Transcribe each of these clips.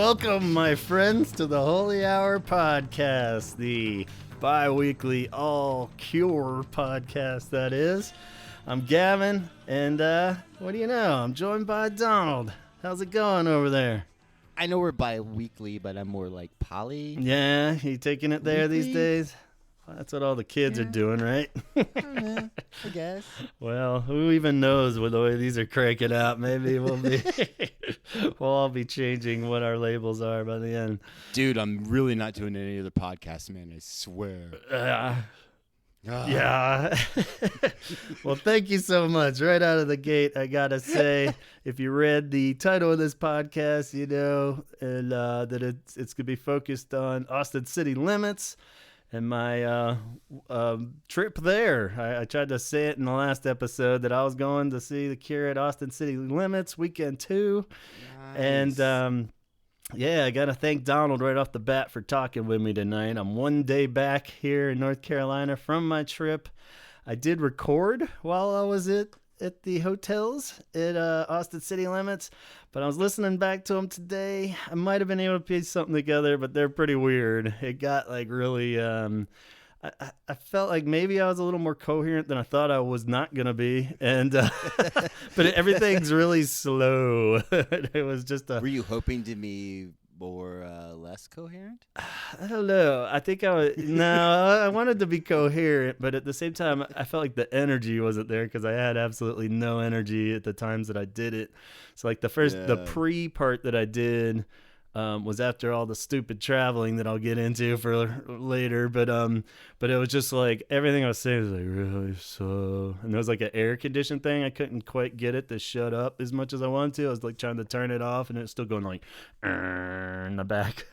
Welcome, my friends, to the Holy Hour Podcast, the bi-weekly all-cure podcast, that is. I'm Gavin, and what do you know? I'm joined by Donald. How's it going over there? I know we're bi-weekly, but I'm more like poly. Yeah, you taking it there Weekly? these days? Well, that's what all the kids are doing, right? I guess. Well, who even knows with the way these are cranking out? Maybe we'll all be changing what our labels are by the end. Dude, I'm really not doing any other podcasts, man. I swear. Yeah. Well, thank you so much. Right out of the gate, I gotta say, if you read the title of this podcast, you know, and that it's gonna be focused on Austin city limits and my trip there. I tried to say it in the last episode that I was going to see The Cure at Austin city limits weekend 2. Nice. And yeah, I got to thank Donald right off the bat for talking with me tonight. I'm one day back here in North Carolina from my trip. I did record while I was at the hotels at Austin city limits, but I was listening back to them today. I might have been able to piece something together, but they're pretty weird. It got like really... I felt like maybe I was a little more coherent than I thought I was not going to be. And but everything's really slow. It was just Were you hoping to be more less coherent? I don't know. I think I wanted to be coherent, but at the same time, I felt like the energy wasn't there because I had absolutely no energy at the times that I did it. So like the pre part that I did was after all the stupid traveling that I'll get into for later, but it was just like everything I was saying was like really slow, and there was like an air condition thing. I couldn't quite get it to shut up as much as I wanted to. I was like trying to turn it off, and it was still going like in the back.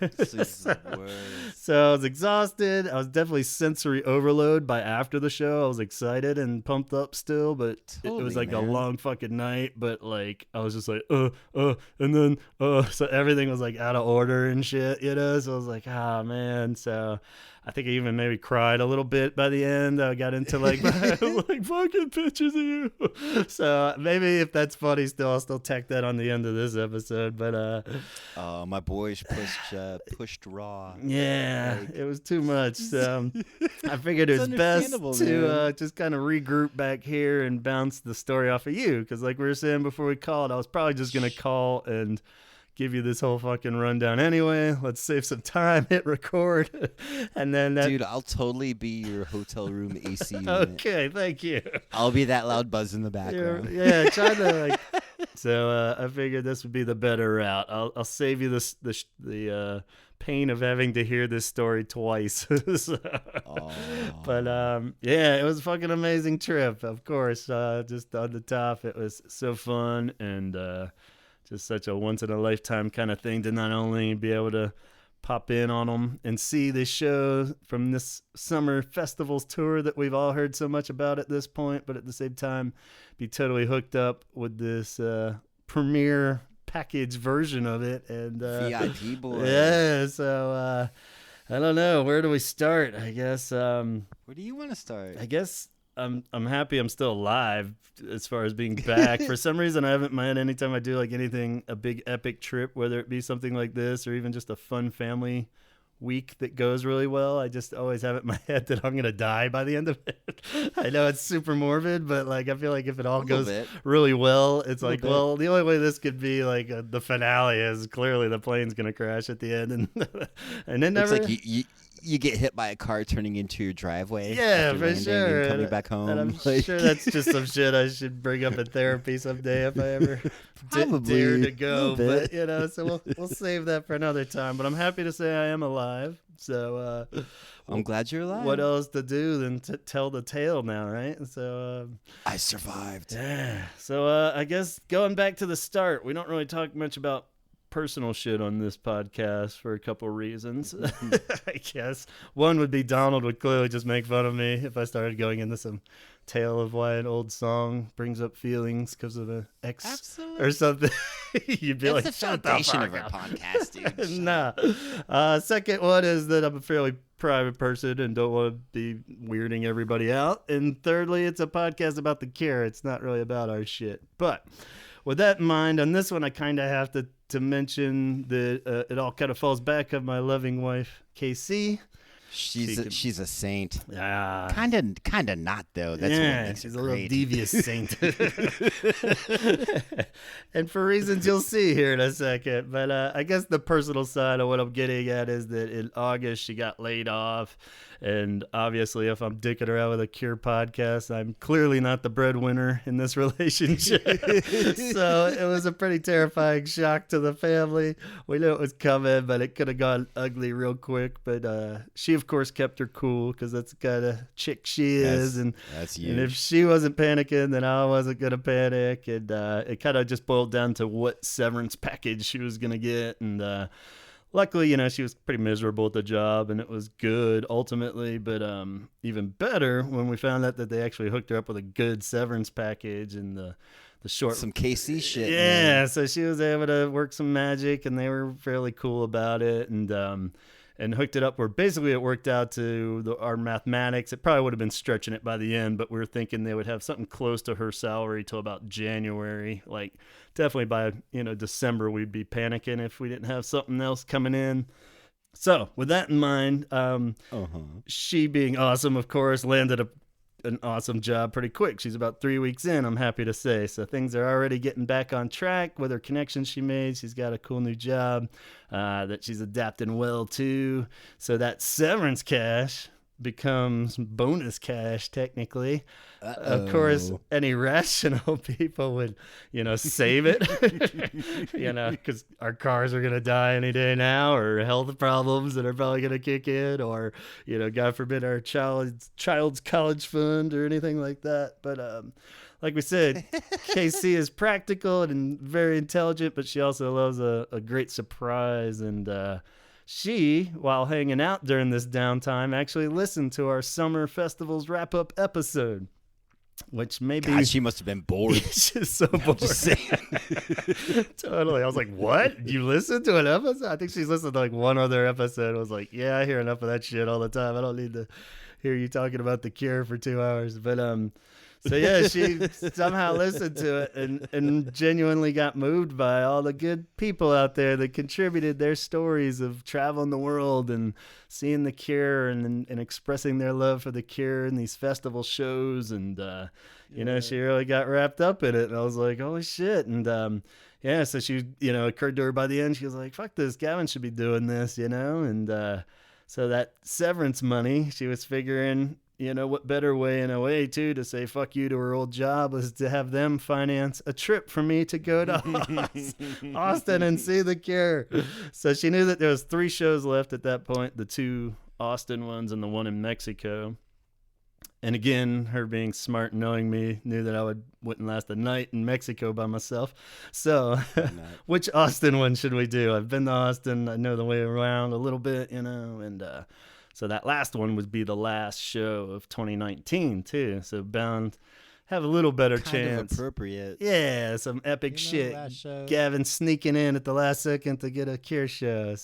So I was exhausted. I was definitely sensory overload by after the show. I was excited and pumped up still, but it was like a long fucking night. But like I was just like and then so everything was like out of order and shit, you know. So I was like, oh man. So I think I even maybe cried a little bit by the end. I got into like like fucking pictures of you. So maybe if that's funny still, I'll still tack that on the end of this episode. But my boys pushed raw. Yeah, it was too much. So I figured it was best to just kind of regroup back here and bounce the story off of you, because like we were saying before we called, I was probably just gonna call and give you this whole fucking rundown anyway. Let's save some time, hit record, and then Dude, I'll totally be your hotel room AC unit. Okay, thank you. I'll be that loud buzz in the background. Yeah, try to like. So I figured this would be the better route. I'll save you the pain of having to hear this story twice. But yeah, it was a fucking amazing trip. Of course, just on the top, it was so fun and just such a once-in-a-lifetime kind of thing to not only be able to pop in on them and see this show from this summer festivals tour that we've all heard so much about at this point, but at the same time be totally hooked up with this premiere package version of it. And VIP boy. Yeah, so I don't know. Where do we start? I guess. Where do you want to start? I guess I'm happy I'm still alive as far as being back. For some reason, I haven't minded anytime I do like anything, a big epic trip, whether it be something like this or even just a fun family week that goes really well. I just always have it in my head that I'm going to die by the end of it. I know it's super morbid, but like I feel like if it all goes really well, it's like, well, the only way this could be like the finale is clearly the plane's going to crash at the end. And then never... It's like you get hit by a car turning into your driveway. Yeah, for sure. And coming back home. And I'm sure that's just some shit I should bring up in therapy someday if I ever dare to go. But you know, so we'll save that for another time. But I'm happy to say I am alive. So I'm glad you're alive. What else to do than to tell the tale now, right? So I survived. Yeah. So I guess going back to the start, we don't really talk much about personal shit on this podcast for a couple reasons. I guess one would be Donald would clearly just make fun of me if I started going into some tale of why an old song brings up feelings because of an ex or something. You'd be like, the foundation of our podcast, dude. Nah. Second one is that I'm a fairly private person and don't want to be weirding everybody out. And thirdly, it's a podcast about the Cure. It's not really about our shit. But with that in mind, on this one, I kind of have to to mention that it all kind of falls back on my loving wife, KC. She's a saint. Yeah. Kind of not, though. That's what makes she's it a great. little devious saint. And for reasons you'll see here in a second. But I guess the personal side of what I'm getting at is that in August she got laid off. And obviously, if I'm dicking around with a Cure podcast, I'm clearly not the breadwinner in this relationship. So it was a pretty terrifying shock to the family. We knew it was coming, but it could have gone ugly real quick. But she, of course, kept her cool because that's the kind of chick she is. That's huge. And if she wasn't panicking, then I wasn't going to panic. And it kind of just boiled down to what severance package she was going to get. And luckily, she was pretty miserable at the job, and it was good ultimately. But even better when we found out that they actually hooked her up with a good severance package and the short some KC shit. Yeah, man. so she was able to work some magic, and they were fairly cool about it, and hooked it up where basically it worked out to our mathematics. It probably would have been stretching it by the end, but we were thinking they would have something close to her salary till about January. Like definitely by December we'd be panicking if we didn't have something else coming in. So with that in mind, she being awesome, of course, landed an awesome job pretty quick. She's about 3 weeks in, I'm happy to say. So things are already getting back on track with her connections she made. She's got a cool new job that she's adapting well to. So that severance cash becomes bonus cash technically. Of course, any rational people would, save it, because our cars are going to die any day now, or health problems that are probably going to kick in, or, God forbid, our child's college fund or anything like that. But like we said, KC is practical and very intelligent, but she also loves a great surprise. And she, while hanging out during this downtime, actually listened to our summer festival's wrap-up episode, which maybe... God, she must have been bored. She's so bored. I'm just saying. Totally. I was like, what? You listened to an episode? I think she's listened to like one other episode. I was like, yeah, I hear enough of that shit all the time. I don't need to hear you talking about the Cure for 2 hours. But so yeah, she somehow listened to it and genuinely got moved by all the good people out there that contributed their stories of traveling the world and seeing the Cure and expressing their love for the Cure in these festival shows. And, she really got wrapped up in it. And I was like, holy shit. And, so she, occurred to her by the end. She was like, fuck this, Gavin should be doing this, And so that severance money, she was figuring... what better way in a way, too, to say fuck you to her old job was to have them finance a trip for me to go to Austin and see the Cure. So she knew that there was 3 shows left at that point, the 2 Austin ones and the one in Mexico. And again, her being smart, knowing me, knew that I wouldn't last a night in Mexico by myself. So which Austin one should we do? I've been to Austin. I know the way around a little bit, and... So that last one would be the last show of 2019 too. So bound have a little better chance. Kind of appropriate. Yeah, some epic shit. Gavin sneaking in at the last second to get a Cure show.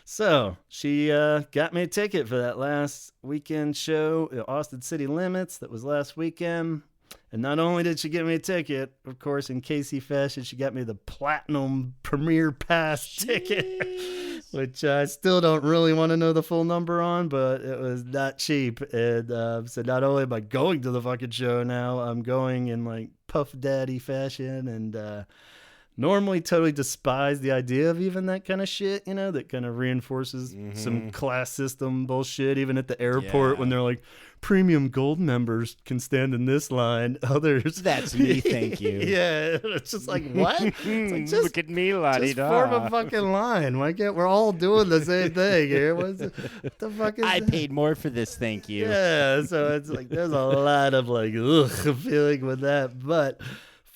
So she got me a ticket for that last weekend show at Austin City Limits. That was last weekend. And not only did she get me a ticket, of course, in KC fashion, she got me the Platinum Premier Pass ticket, which I still don't really want to know the full number on, but it was not cheap. And so not only am I going to the fucking show now, I'm going in like Puff Daddy fashion and normally totally despise the idea of even that kind of shit, that kind of reinforces some class system bullshit, even at the airport when they're like, premium gold members can stand in this line. Others. That's me, thank you. Yeah. It's just like, what? It's like, just, look at me, la-di-da. Just form a fucking line. Why can't we're all doing the same thing here? What the fuck is I that? paid more for this, thank you. Yeah. So it's like, there's a lot of like, feeling with that. But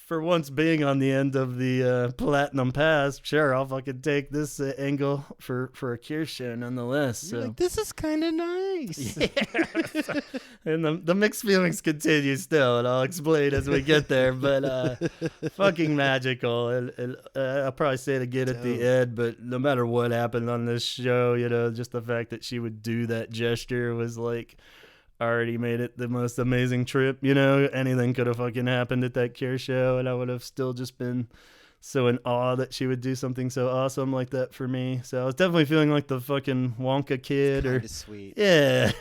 for once being on the end of the Platinum Pass, sure, I'll fucking take this angle for a Cure show nonetheless. So. Like, this is kind of nice. Yeah. And the mixed feelings continue still, and I'll explain as we get there. But fucking magical. And I'll probably say it again at the end, but no matter what happened on this show, just the fact that she would do that gesture was like... already made it the most amazing trip. Anything could have fucking happened at that Cure show and I would have still just been so in awe that she would do something so awesome like that for me. So I was definitely feeling like the fucking Wonka kid, or sweet. yeah,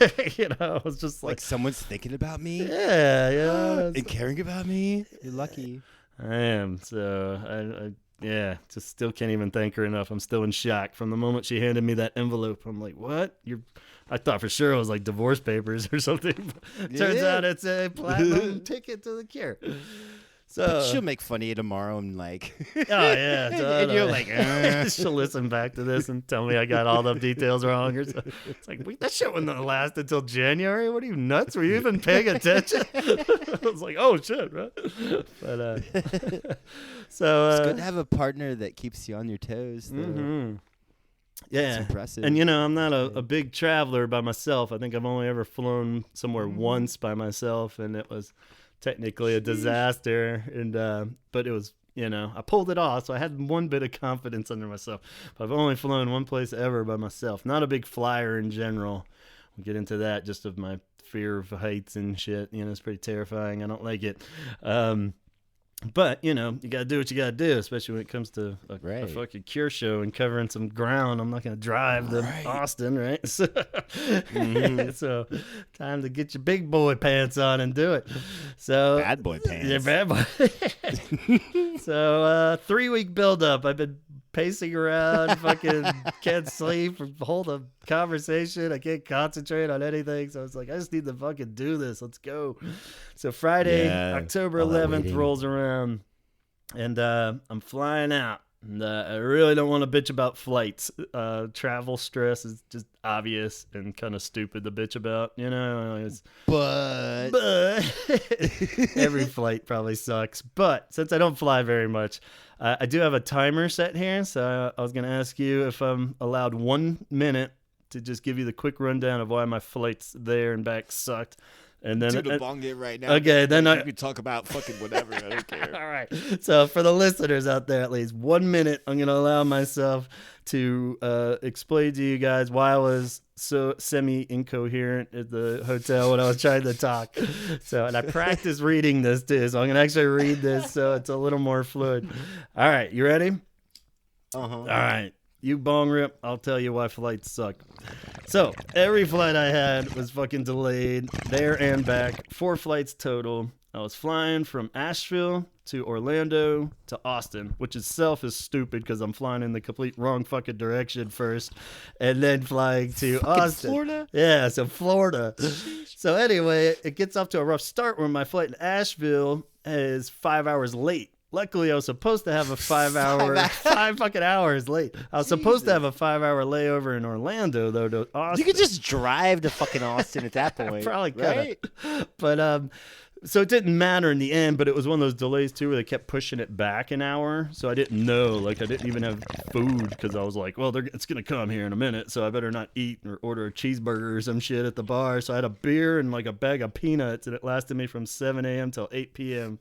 I was just Like someone's thinking about me. Yeah, and caring about me. You're lucky. I am. So I yeah, just still can't even thank her enough. I'm still in shock from the moment she handed me that envelope. I'm like, what? I thought for sure it was like divorce papers or something. Turns out it's a platinum ticket to the Cure. So but she'll make fun of you tomorrow and like, oh yeah, and you're like, she'll listen back to this and tell me I got all the details wrong. Or so. It's like, wait, that shit wouldn't last until January. What are you, nuts? Were you even paying attention? I was like, oh shit, right? But so it's good to have a partner that keeps you on your toes. Yeah, it's impressive. And I'm not a big traveler by myself. I think I've only ever flown somewhere once by myself, and it was technically a disaster. And but it was, I pulled it off, so I had one bit of confidence under myself. But I've only flown one place ever by myself. Not a big flyer in general. We'll get into that, just of my fear of heights and shit. It's pretty terrifying. I don't like it. But, you got to do what you got to do, especially when it comes to a fucking Cure show and covering some ground. I'm not going to drive to Austin, right? So, so time to get your big boy pants on and do it. So bad boy pants. Yeah, bad boy. So 3-week buildup. I've been pacing around, fucking can't sleep, hold a conversation. I can't concentrate on anything. So it's like, I just need to fucking do this. Let's go. So Friday, October 11th rolls around, and I'm flying out. And I really don't want to bitch about flights. Travel stress is just obvious and kind of stupid to bitch about, But every flight probably sucks. But since I don't fly very much, I do have a timer set here. So I was going to ask you if I'm allowed 1 minute to just give you the quick rundown of why my flights there and back sucked. And then do the bong it right now. Okay, then you can talk about fucking whatever. I don't care. All right. So for the listeners out there, at least 1 minute, I'm gonna allow myself to explain to you guys why I was so semi-incoherent at the hotel when I was trying to talk. So, and I practiced reading this too, so I'm gonna actually read this so it's a little more fluid. All right, you ready? Uh-huh. All right. You bong rip, I'll tell you why flights suck. So, every flight I had was fucking delayed, there and back. 4 flights total. I was flying from Asheville to Orlando to Austin, which itself is stupid because I'm flying in the complete wrong fucking direction first, and then flying to Austin. Florida? Yeah, so Florida. So anyway, it gets off to a rough start when my flight in Asheville is 5 hours late. Luckily, I was supposed to have a 5 fucking hours late. I was supposed to have a 5 hour layover in Orlando, though, to Austin. You could just drive to fucking Austin at that point. Probably could. Right? But, so it didn't matter in the end, but it was one of those delays too where they kept pushing it back an hour. So I didn't know, like I didn't even have food because I was like, well, it's going to come here in a minute. So I better not eat or order a cheeseburger or some shit at the bar. So I had a beer and like a bag of peanuts, and it lasted me from 7 a.m. till 8 p.m.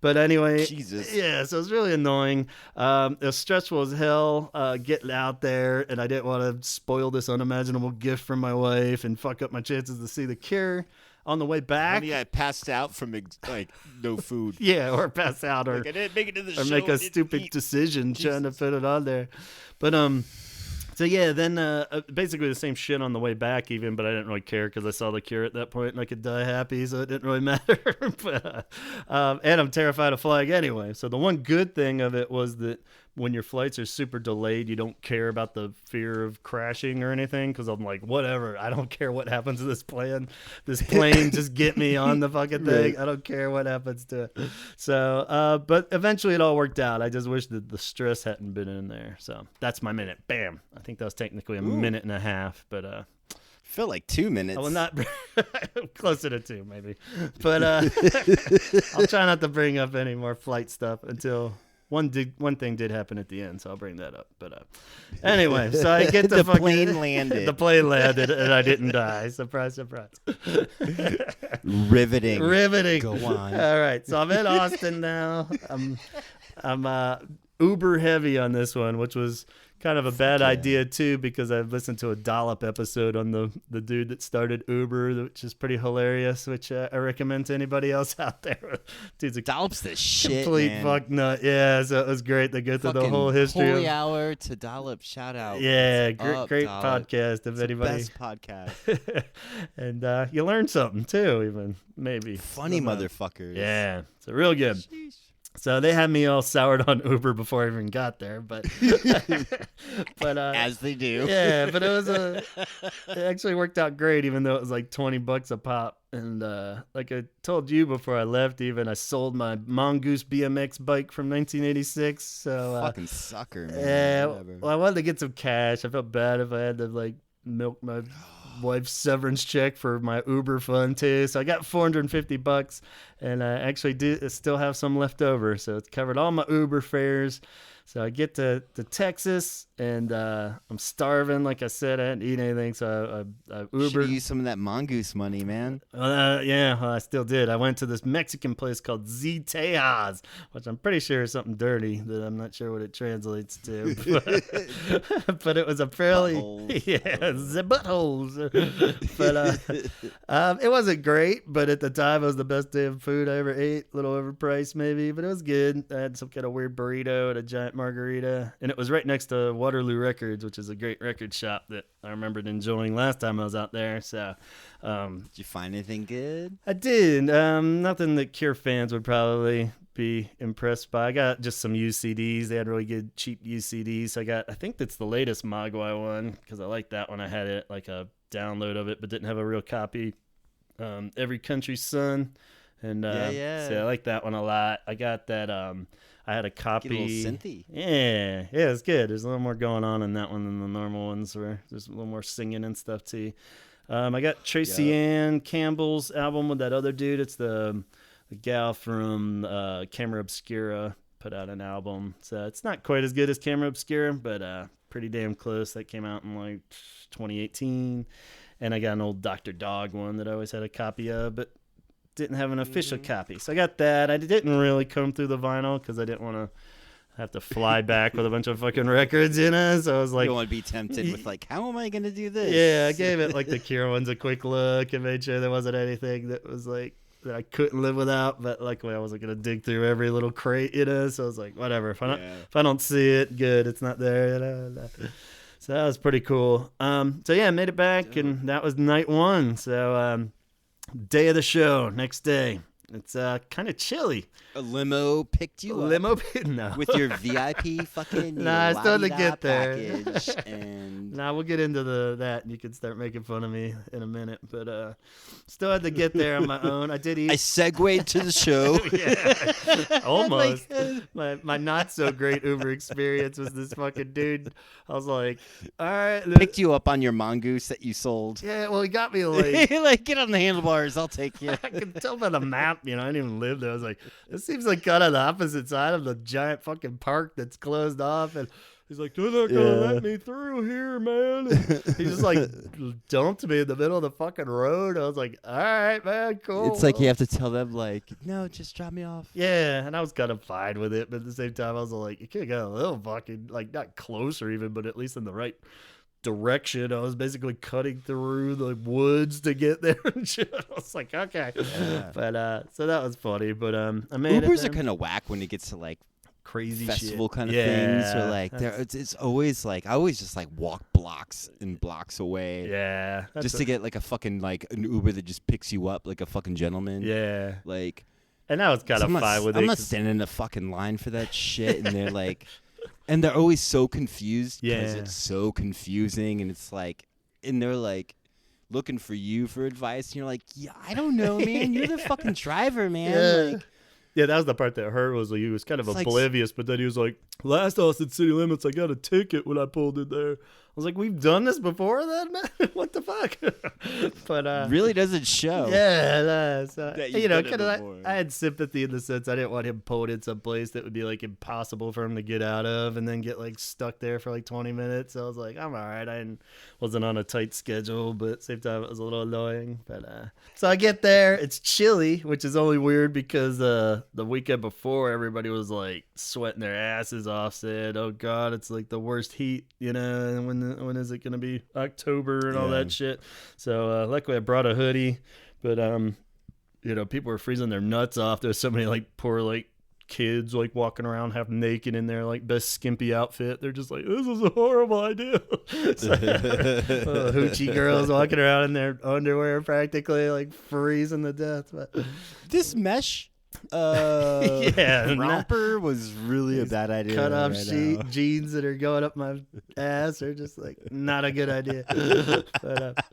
But anyway, Jesus. Yeah, so it was really annoying. It was stressful as hell getting out there, and I didn't want to spoil this unimaginable gift from my wife and fuck up my chances to see the Cure. On the way back, I passed out from no food. Yeah, or pass out, or I didn't make it to the show. Or make a stupid decision trying to put it on there. But so yeah, then basically the same shit on the way back even, but I didn't really care because I saw the Cure at that point and I could die happy, so it didn't really matter. But and I'm terrified of flying anyway. So the one good thing of it was that when your flights are super delayed, you don't care about the fear of crashing or anything, because I'm like, whatever, I don't care what happens to this plane. This plane, just get me on the fucking thing. Right. I don't care what happens to it. So, but eventually it all worked out. I just wish that the stress hadn't been in there. So that's my minute. Bam. I think that was technically a minute and a half, but feel like 2 minutes. I will not closer to 2 maybe, but I'll try not to bring up any more flight stuff until one thing did happen at the end, so I'll bring that up. But anyway, so I get the plane landed. The plane landed, and I didn't die. Surprise, surprise. Riveting. Go on. All right, so I'm in Austin now. I'm uber heavy on this one, which was kind of a bad idea too, because I've listened to a Dollop episode on the dude that started Uber, which is pretty hilarious, which I recommend to anybody else out there. Dude's a Dollop's the shit, complete man. fuck nut. Yeah, so it was great. They go through the whole history. Holy hour to Dollop. Shout out. Yeah, What's great up, Dollop? podcast. If It's anybody, the best podcast. and you learn something too, even maybe Funny motherfuckers. Yeah, so real good. Sheesh. So they had me all soured on Uber before I even got there, but As they do. Yeah, but it actually worked out great, even though it was like $20 a pop. And like I told you before I left, even I sold my Mongoose BMX bike from 1986. So fucking sucker, man. yeah, Whatever. well, I wanted to get some cash. I felt bad if I had to like milk my wife's severance check for my Uber fund too. So I got $450, and I actually still have some left over. So it's covered all my Uber fares. So I get to Texas, and I'm starving. Like I said, I didn't eat anything, so I Ubered. Should use some of that mongoose money, man. Yeah, I still did. I went to this Mexican place called Z Tejas, which I'm pretty sure is something dirty that I'm not sure what it translates to. But it was a fairly the buttholes. But it wasn't great. But at the time, it was the best damn food I ever ate. A little overpriced maybe, but it was good. I had some kind of weird burrito and a giant margarita, and it was right next to Waterloo Records, which is a great record shop that I remembered enjoying last time I was out there. So did you find anything good? I did. Nothing that Cure fans would probably be impressed by. I got just some UCDs. They had really good cheap UCDs. So I think that's the latest Mogwai one, because I like that one. I had it like a download of it, but didn't have a real copy. Every Country Sun, and so I like that one a lot. I got that. I had a copy. Get a little synthy. Yeah, it's good. There's a little more going on in that one than the normal ones, where there's a little more singing and stuff too. I got Tracy Ann Campbell's album with that other dude. It's the gal from Camera Obscura put out an album. So it's not quite as good as Camera Obscura, but pretty damn close. That came out in like 2018. And I got an old Dr. Dog one that I always had a copy of, but didn't have an official copy. So I got that. I didn't really comb through the vinyl because I didn't want to have to fly back with a bunch of fucking records in it. So I was like, you don't want to be tempted with like, how am I going to do this? Yeah, I gave it like the Cure ones a quick look and made sure there wasn't anything that was like that I couldn't live without. But luckily I wasn't going to dig through every little crate, So I was like, whatever. If I don't see it, good. It's not there. So that was pretty cool. So yeah, I made it back, and that was night one. So day of the show, next day. It's kind of chilly. A limo picked you up. No. With your VIP fucking Nah, I still had to get there. package. And Nah, we'll get into that, and you can start making fun of me in a minute. But still had to get there on my own. I did eat. I segued to the show. Yeah, almost. My not so great Uber experience was this fucking dude. I was like, all right. Picked you up on your mongoose that you sold. Yeah, well, he got me like, like, get on the handlebars. I'll take you. I could tell by the map, I didn't even live there. I was like, this seems like kind of the opposite side of the giant fucking park that's closed off. And he's like, they're not going to let me through here, man. And he just like dumped me in the middle of the fucking road. I was like, all right, man, cool. It's like you have to tell them, like, no, just drop me off. Yeah, and I was kind of fine with it. But at the same time, I was like, you could have got a little fucking, like, not closer even, but at least in the right direction. I was basically cutting through the woods to get there and shit. I was like, okay. Yeah. But so that was funny. But I made Ubers it. are kind of whack when it gets to like crazy festival shit. kind of things, or like it's always like I always just like walk blocks and blocks away. Yeah. Just to get like a fucking like an Uber that just picks you up like a fucking gentleman. Yeah. Like, and I was kind of fine with it. I'm not standing in a fucking line for that shit, and they're like. And they're always so confused because it's so confusing, and it's like, and they're like looking for you for advice, and you're like, yeah, I don't know, man. You're the fucking driver, man. Yeah. Like, yeah, that was the part that hurt. Was like, he was kind of oblivious, but then he was like, last I was in city limits, I got a ticket when I pulled in there. was like, we've done this before then, man? What the fuck? But really doesn't show. Yeah, so, you know, because I had sympathy in the sense I didn't want him pulled in some place that would be like impossible for him to get out of and then get like stuck there for like 20 minutes. So I was like, I'm all right. Wasn't on a tight schedule, but at the same time it was a little annoying. But so I get there, it's chilly, which is only weird because the weekend before everybody was like sweating their asses off, said, oh god, it's like the worst heat, you know, and when is it gonna be October and all that shit. So luckily I brought a hoodie, but you know, people were freezing their nuts off. There's so many like poor like kids like walking around half naked in their like best skimpy outfit. They're just like, this is a horrible idea. Hoochie girls walking around in their underwear practically like freezing to death. But this mesh romper was really a bad idea. Cut off jeans that are going up my ass are just like not a good idea. But,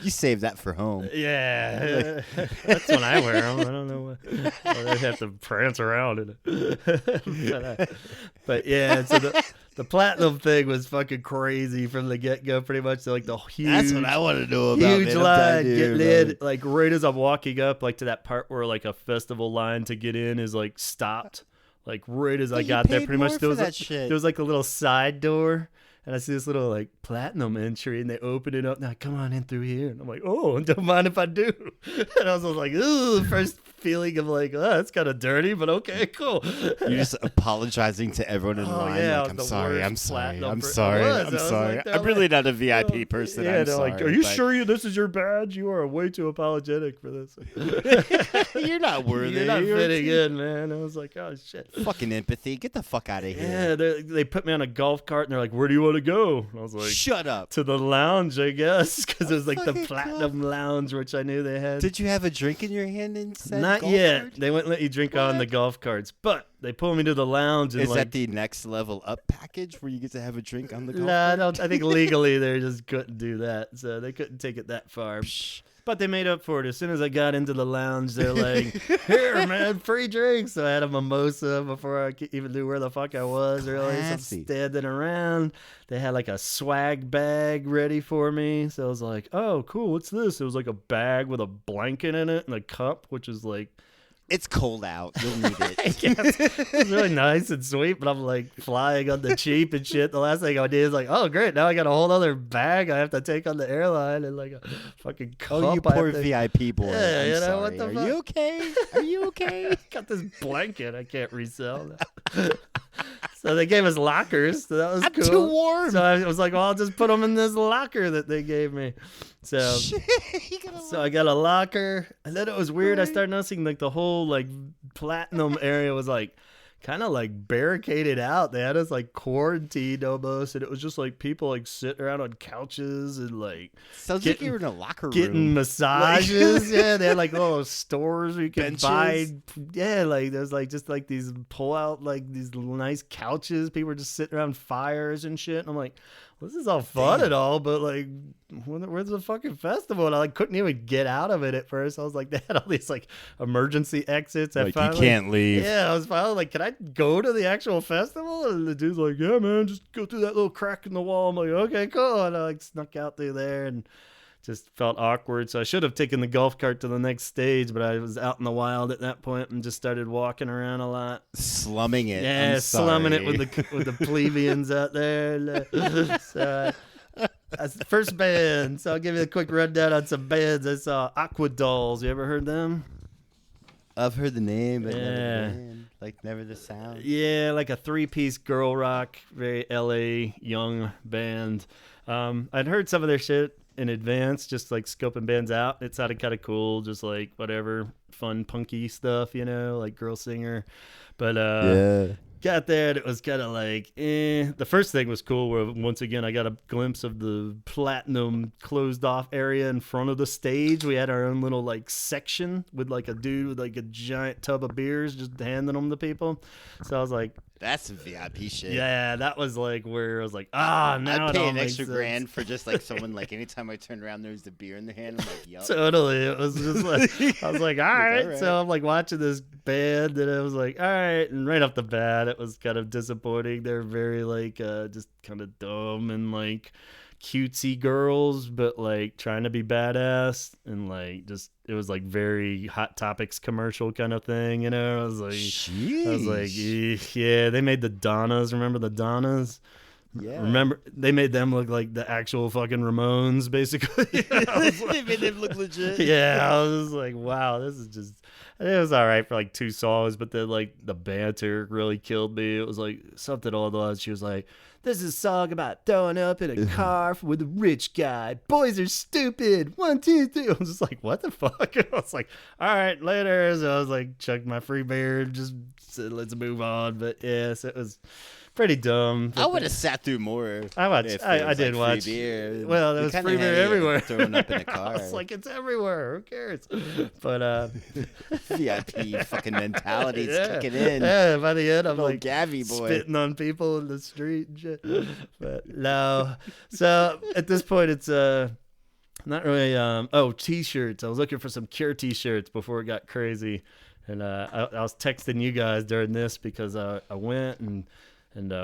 you save that for home. Yeah, that's when I wear them. I don't know what I have to prance around in it. But yeah, so the platinum thing was fucking crazy from the get go. Pretty much, so like the huge. That's what I want to know about. Huge line getting in, like right as I'm walking up, like to that part where like a festival line to get in is like stopped. Like right as I got there, pretty much there was like a little side door. And I see this little like platinum entry, and they open it up. Now, come on in through here, and I'm like, oh, don't mind if I do. And I was like, ooh, first feeling of like, oh, that's kind of dirty, but okay, cool. You're just apologizing to everyone in line. Yeah, like, I'm sorry. I'm sorry. Like, I'm really not a VIP person. Yeah, I'm sorry. Like, are you sure this is your badge? You are way too apologetic for this. You're not worthy. You're not fitting in, man. I was like, oh shit. Fucking empathy. Get the fuck out of Yeah, here. they put me on a golf cart, and they're like, where do you want to go? And I was like, shut up. To the lounge, I guess, because it was like the platinum lounge, which I knew they had. Did you have a drink in your hand and said not golf yet cart? They wouldn't let you drink on the golf carts, but they pulled me to the lounge. And is that the next level up package where you get to have a drink on the golf cart? I think legally they just couldn't do that, so they couldn't take it that far. But they made up for it. As soon as I got into the lounge, they're like, here, man, free drinks. So I had a mimosa before I even knew where the fuck I was, really. So I'm standing around. They had like a swag bag ready for me. So I was like, oh, cool, what's this? It was like a bag with a blanket in it and a cup, which is like, it's cold out. You'll need it. It's really nice and sweet, but I'm like flying on the cheap and shit. The last thing I did is like, oh great, now I got a whole other bag I have to take on the airline and like a fucking cup. Oh, you poor VIP boy. Yeah, I'm you know sorry. what the fuck? Are you okay? Are you okay? Got this blanket I can't resell. So they gave us lockers, so that was cool. Too warm. So I was like, well, I'll just put them in this locker that they gave me. So I got a locker, and then it was weird. I started noticing like the whole like platinum area was like kind of like barricaded out. They had us like quarantined almost, and it was just like people like sitting around on couches and like sounds like you were in a locker room getting massages. Yeah, they had like little stores where you could buy. Yeah, like there's like just like these pull out like these nice couches. People were just sitting around fires and shit. And I'm like, well, this is all fun and all, but like, where's the fucking festival? And I like couldn't even get out of it at first. I was like, they had all these like emergency exits. Like, you can't leave. Yeah, I was finally like, can I go to the actual festival? And the dude's like, yeah, man, just go through that little crack in the wall. I'm like, okay, cool. And I like snuck out through there and just felt awkward. So I should have taken the golf cart to the next stage, but I was out in the wild at that point and just started walking around a lot. Slumming it. Yeah, slumming it with the plebeians out there. So that's the first band. So I'll give you a quick rundown on some bands. I saw Aqua Dolls. You ever heard them? I've heard the name, but never the band. Like never the sound. Yeah, like a 3-piece girl rock, very LA young band. I'd heard some of their shit in advance, just like scoping bands out. It sounded kind of cool, just like whatever fun punky stuff, you know, like girl singer. But got there and it was kind of like the first thing was cool where once again I got a glimpse of the platinum closed off area in front of the stage. We had our own little like section with like a dude with like a giant tub of beers just handing them to people. So I was like, that's some VIP shit. Yeah, that was like where I was like, now I'd it pay all an makes extra sense. grand for just like someone like anytime I turned around there's a beer in their hand. I'm like, yup. Totally. It was just like I was like, all right. So I'm like watching this band that I was like, all right. And right off the bat, it was kind of disappointing. They're very like just kind of dumb and like cutesy girls, but like trying to be badass, and like just it was like very Hot Topics commercial kind of thing, you know. Sheesh. I was like, yeah. They made the Donnas. Remember the Donnas? Yeah. Remember they made them look like the actual fucking Ramones, basically. They made them look legit. Yeah, I was just like, wow, this is just. It was all right for like 2 songs, but then like the banter really killed me. It was like something all the while. She was like, "This is a song about throwing up in a car with a rich guy. Boys are stupid. 1, 2, 3." I was just like, "What the fuck?" I was like, "All right, later." So I was like, chucked my free beer, just said, "Let's move on." But yes, it was pretty dumb. I would have sat through more. I did watch. Free beer. Well, there was free beer everywhere. Throwing up in the car. I was like, it's everywhere. Who cares? But VIP fucking mentality's kicking in. Yeah, by the end, I'm Little like Gavin boy. spitting on people in the street and shit. But no. So at this point, it's not really. T-shirts. I was looking for some Cure T-shirts before it got crazy, and I was texting you guys during this because I went and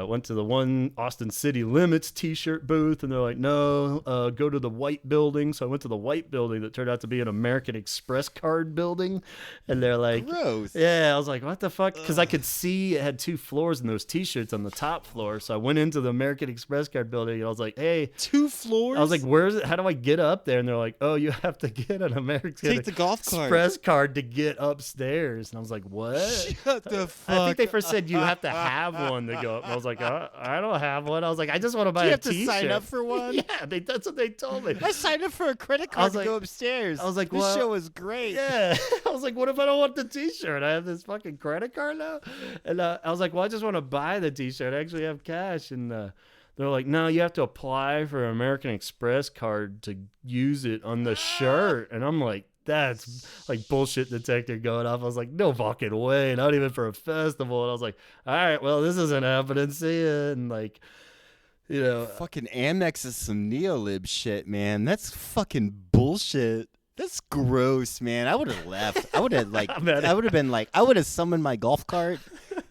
went to the one Austin City Limits T-shirt booth, and they're like, no, go to the white building. So I went to the white building that turned out to be an American Express card building, and they're like, gross. Yeah, I was like, what the fuck? Because I could see it had 2 floors in those T-shirts on the top floor. So I went into the American Express card building, and I was like, hey. 2 floors? I was like, where is it? How do I get up there? And they're like, oh, you have to get an American Take the golf cart. Express card to get upstairs. And I was like, what? Shut the fuck. I think they first said you have to have one to go up. And I was like, I don't have one. I was like, I just want to buy a T-shirt. Do you have to sign up for one? Yeah, that's what they told me. I signed up for a credit card to go upstairs. I was like, this show is great. Yeah. I was like, what if I don't want the T-shirt? I have this fucking credit card now? And I was like, well, I just want to buy the T-shirt. I actually have cash. And they're like, no, you have to apply for an American Express card to use it on the shirt. And I'm like, that's like bullshit detector going off. I was like, no fucking way, not even for a festival. And I was like, all right, well, this isn't happening. See ya. And like, you know, fucking Amex is some neolib shit, man. That's fucking bullshit. That's gross, man. I would have left. I would have I would have summoned my golf cart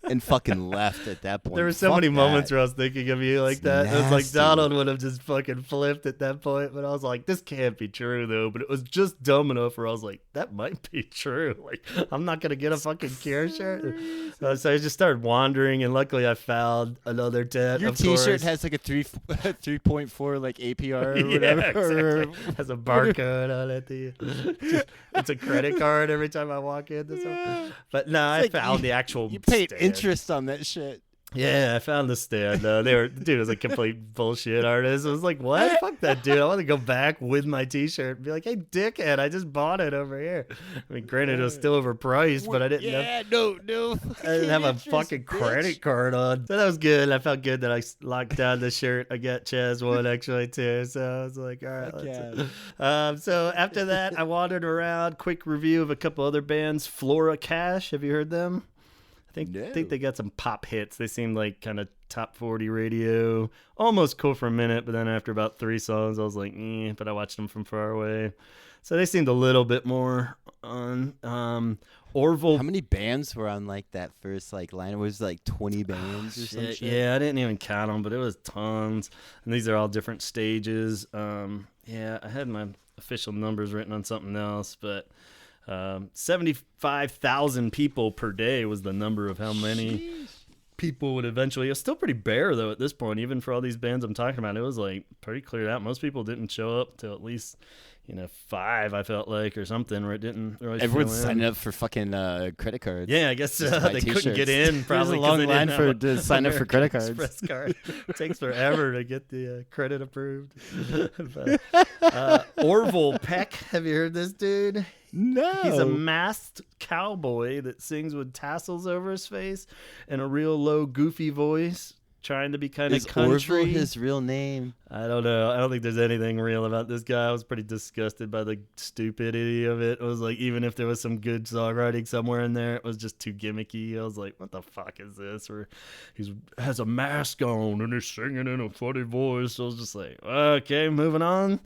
and fucking left at that point. There were so many moments where I was thinking of you like that. Nasty. It was like Donald would have just fucking flipped at that point, but I was like, this can't be true though. But it was just dumb enough where I was like, that might be true. Like, I'm not gonna get a fucking Cure shirt. So I just started wandering, and luckily I found another tent. Your T-shirt has like a 3.4 like APR or whatever. Exactly. Has a barcode on it. It's a credit card every time I walk in. But no, I found the actual. You paid stand. Interest on that shit. Yeah, I found the stand. Dude was a complete bullshit artist. I was like, what? Fuck that dude. I want to go back with my T-shirt and be like, hey, dickhead, I just bought it over here. I mean, granted, it was still overpriced, but I didn't no. I didn't have a fucking credit card on. So that was good. I felt good that I locked down the shirt. I got Chaz one actually too. So I was like, all right. So after that, I wandered around. Quick review of a couple other bands. Flora Cash. Have you heard them? I think they got some pop hits. They seemed like kind of top 40 radio. Almost cool for a minute, but then after about 3 songs, I was like, but I watched them from far away. So they seemed a little bit more on Orville. How many bands were on like that first like line? It was like 20 bands or some shit. Yeah, I didn't even count them, but it was tons. And these are all different stages. I had my official numbers written on something else, but 75,000 people per day was the number of how many people would eventually. It was still pretty bare though at this point, even for all these bands I'm talking about. It was like pretty cleared out. Most people didn't show up till at least 5, I felt like, or something, where it didn't really. Everyone's signing up for fucking credit cards. Yeah, I guess they couldn't get in. Probably There's a long line to sign up for credit cards. Express card. It takes forever to get the credit approved. Orville Peck, have you heard this dude? No. He's a masked cowboy that sings with tassels over his face and a real low, goofy voice, trying to be kind of country. Orville his real name? I don't know. I don't think there's anything real about this guy. I was pretty disgusted by the stupidity of it. It was like, even if there was some good songwriting somewhere in there, it was just too gimmicky. I was like, what the fuck is this? Where he has a mask on and he's singing in a funny voice. I was just like, okay, moving on.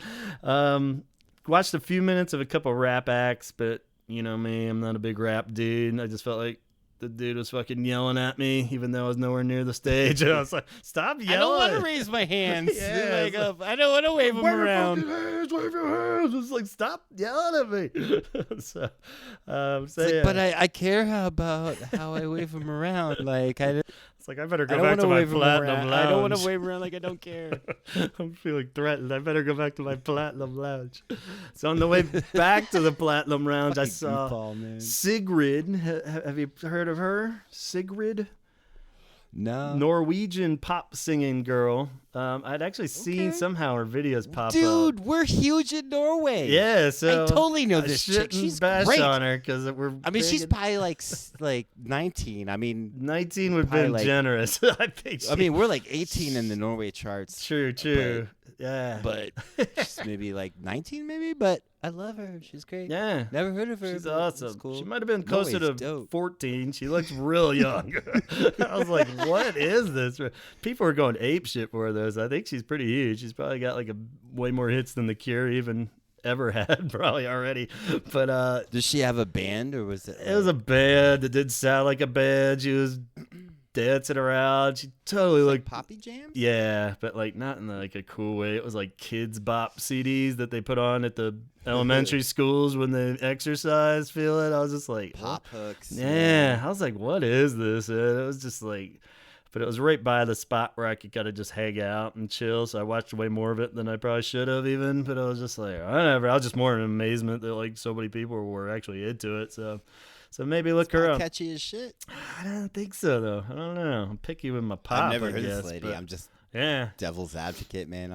Watched a few minutes of a couple rap acts, but you know me, I'm not a big rap dude. And I just felt like the dude was fucking yelling at me, even though I was nowhere near the stage. And I was like, stop yelling. I don't want to raise my hands. Yeah, I don't want to wave them around. Wave your hands. It's like, stop yelling at me. So yeah. But I care about how I wave them around. Like, it's like, I better go back to my Platinum Lounge. I don't want to wave around like I don't care. I'm feeling threatened. I better go back to my Platinum Lounge. So on the way back to the Platinum Lounge, I saw Sigrid. Have you heard of her? Sigrid? No. Norwegian pop singing girl. I'd actually seen somehow her videos pop up. Dude, we're huge in Norway. Yeah, so I totally know this chick. She's bash great on her because we're. I mean, she's probably like 19. I mean, 19 would have been generous. I think. I mean, we're like 18 in the Norway charts. True. Yeah. But she's maybe like 19, maybe. But I love her. She's great. Yeah. Never heard of her. She's awesome. Cool. She might have been closer to 14. She looks real young. I was like, what is this? People are going ape shit for those. I think she's pretty huge. She's probably got like way more hits than The Cure even ever had probably already. But does she have a band or was it? It was a band. It did sound like a band. She was dancing around. She totally like poppy jams. Yeah, but like not in like a cool way. It was like kids bop CDs that they put on at the elementary schools when they exercise. Feel it? I was just like pop hooks. Yeah, I was like, what is this? And it was just like, but it was right by the spot where I could kind of just hang out and chill. So I watched way more of it than I probably should have even. But I was just like, whatever. I was just more in amazement that like so many people were actually into it. So maybe look her up. Catchy as shit. I don't think so though. I don't know. I'm picky with my pop. I've never heard this lady. I'm just devil's advocate, man.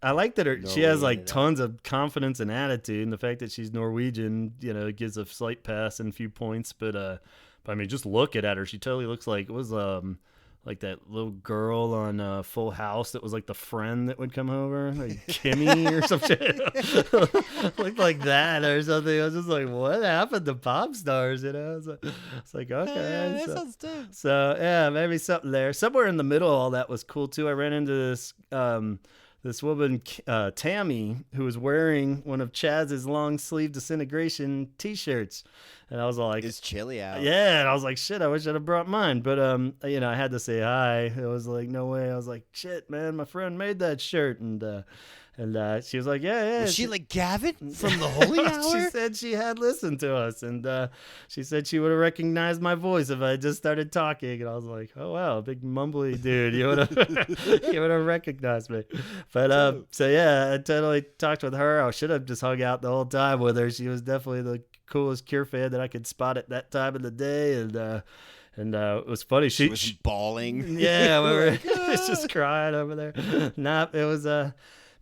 I like that she has like tons of confidence and attitude, and the fact that she's Norwegian, gives a slight pass and a few points. But I mean, just looking at her, she totally looks like it was like that little girl on Full House that was like the friend that would come over, like Kimmy or some shit. Looked like that or something. I was just like, what happened to pop stars? It's like, okay. Yeah, that sounds dope. So yeah, maybe something there. Somewhere in the middle of all that was cool too. I ran into this woman, Tammy, who was wearing one of Chaz's long sleeve Disintegration t-shirts. And I was like, it's chilly out. Yeah. And I was like, shit, I wish I'd have brought mine. But, I had to say hi. It was like, no way. I was like, shit, man, my friend made that shirt. And she was like, yeah. Was she like Gavin from the Holy Hour? She said she had listened to us. And she said she would have recognized my voice if I just started talking. And I was like, oh, wow, big mumbly dude. You would have recognized me. But so, yeah, I totally talked with her. I should have just hung out the whole time with her. She was definitely the coolest Cure fan that I could spot at that time of the day. And it was funny. She was bawling. Yeah, we were just crying over there. It was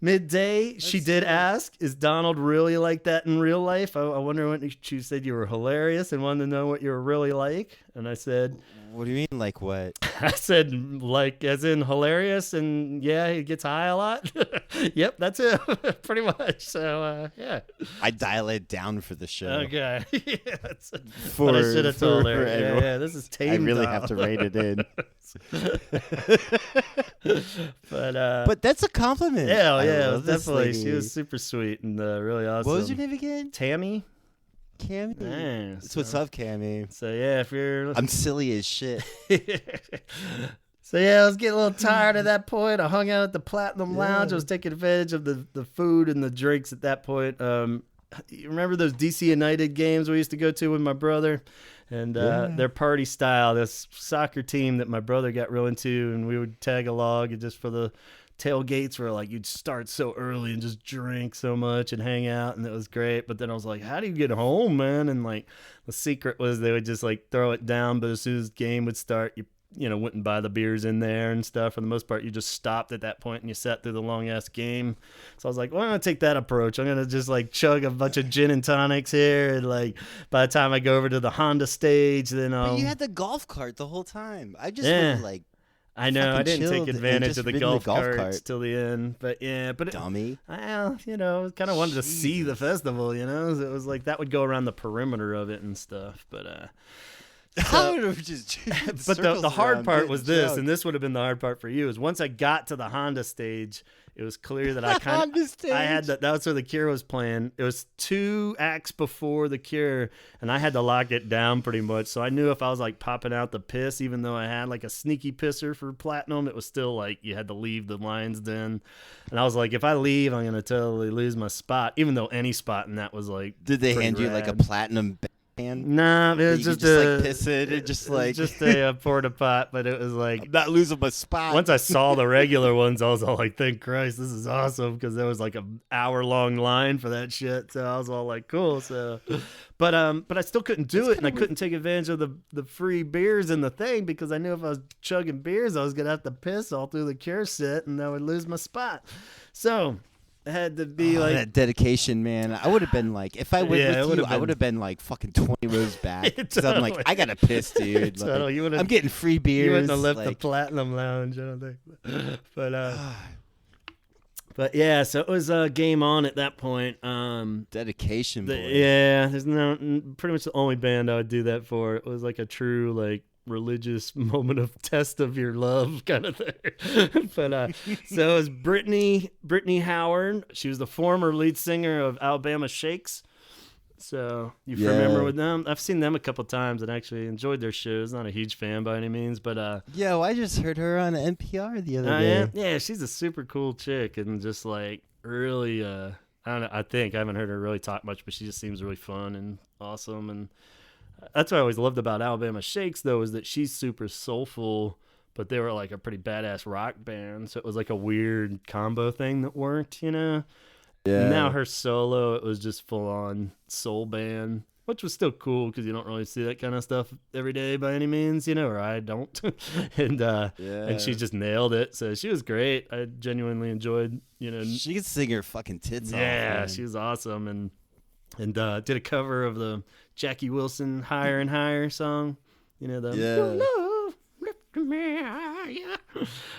midday. She did ask, is Donald really like that in real life? I wonder when she said you were hilarious and wanted to know what you were really like. And I said, what do you mean, like what? I said, like, as in hilarious, and yeah, he gets high a lot. Yep, that's it, pretty much. So, yeah. I dial it down for the show. Okay. Yeah, that's what I should have told her. Yeah, this is tame. I really have to rate it in. But that's a compliment. Yeah, it was definitely. She was super sweet and really awesome. What was your name again? Tammy. Cammy. Yeah, that's what's up, Cammy. So yeah, if you're, I'm silly as shit. So yeah, I was getting a little tired at that point. I hung out at the Platinum Lounge. I was taking advantage of the food and the drinks at that point. You remember those DC United games we used to go to with my brother? And their party style, this soccer team that my brother got real into, and we would tag along, and just for the tailgates where like you'd start so early and just drink so much and hang out, and it was great. But then I was like, how do you get home, man? And like the secret was they would just like throw it down, but as soon as the game would start, you went and buy the beers in there and stuff. For the most part, you just stopped at that point and you sat through the long ass game. So I was like, well, I'm gonna take that approach. I'm gonna just like chug a bunch of gin and tonics here, and like by the time I go over to the Honda stage, then But you had the golf cart the whole time. I just would like. I know, I didn't take advantage of the golf carts till the end, but yeah, but dummy. Well, kind of wanted to see the festival, so it was like that would go around the perimeter of it and stuff, but but the hard part was this, and this would have been the hard part for you, is once I got to the Honda stage, it was clear that I had that was where the Cure was playing. It was 2 acts before the Cure, and I had to lock it down pretty much. So I knew if I was like popping out the piss, even though I had like a sneaky pisser for Platinum, it was still like you had to leave the Lion's Den. And I was like, if I leave, I'm gonna totally lose my spot. Even though any spot in that was like, did they hand you like a platinum band? Nah, it was just like piss it. It just like just a porta pot. But it was like, I'm not losing my spot. Once I saw the regular ones, I was all like, thank Christ, this is awesome, because there was like an hour-long line for that shit. So I was all like, cool. So, but I still couldn't do it, and I couldn't take advantage of the free beers in the thing, because I knew if I was chugging beers, I was gonna have to piss all through the Cure set, and I would lose my spot. So it had to be like that dedication, man. I would have been like, if I went with you, I would have been like fucking 20 rows back. Because I'm like, I gotta piss, dude. Like, I'm getting free beers. You wouldn't have left the Platinum Lounge, I don't think. But yeah, so it was game on at that point. Dedication, boy. Yeah, there's pretty much the only band I would do that for. It was like a true like religious moment of test of your love kind of thing. But so it was Brittany Howard. She was the former lead singer of Alabama Shakes. So you remember with them? I've seen them a couple times and actually enjoyed their shows. Not a huge fan by any means, but I just heard her on NPR the other day. Yeah, she's a super cool chick and just like really I don't know, I haven't heard her really talk much, but she just seems really fun and awesome. And that's what I always loved about Alabama Shakes, though, is that she's super soulful, but they were like a pretty badass rock band. So it was like a weird combo thing that worked, you know? Yeah. Now her solo, it was just full on soul band, which was still cool because you don't really see that kind of stuff every day by any means, you know, or I don't. And she just nailed it. So she was great. I genuinely enjoyed, you know. She could sing her fucking tits off. Yeah, she was awesome. And did a cover of the Jackie Wilson Higher and Higher song, you know, the Your love lifted me higher.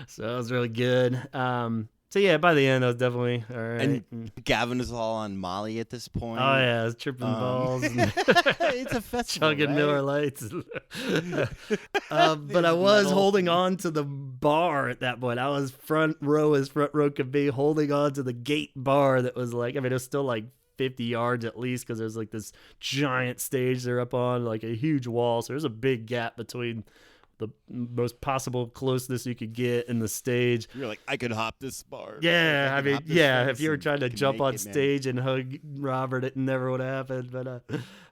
So it was really good. So yeah, by the end I was definitely all right. And Gavin is all on Molly at this point. Oh yeah, I was tripping balls. It's a festival, chugging right? Miller Lights. But I was holding on to the bar at that point. I was front row as front row could be, holding on to the gate bar that was like, I mean, it was still like 50 yards at least, because there's like this giant stage they're up on, like a huge wall. So there's a big gap between the most possible closeness you could get in the stage. You're like, I could hop this bar. Yeah, I mean, yeah, if you were trying to jump on stage and hug Robert, it never would have happened.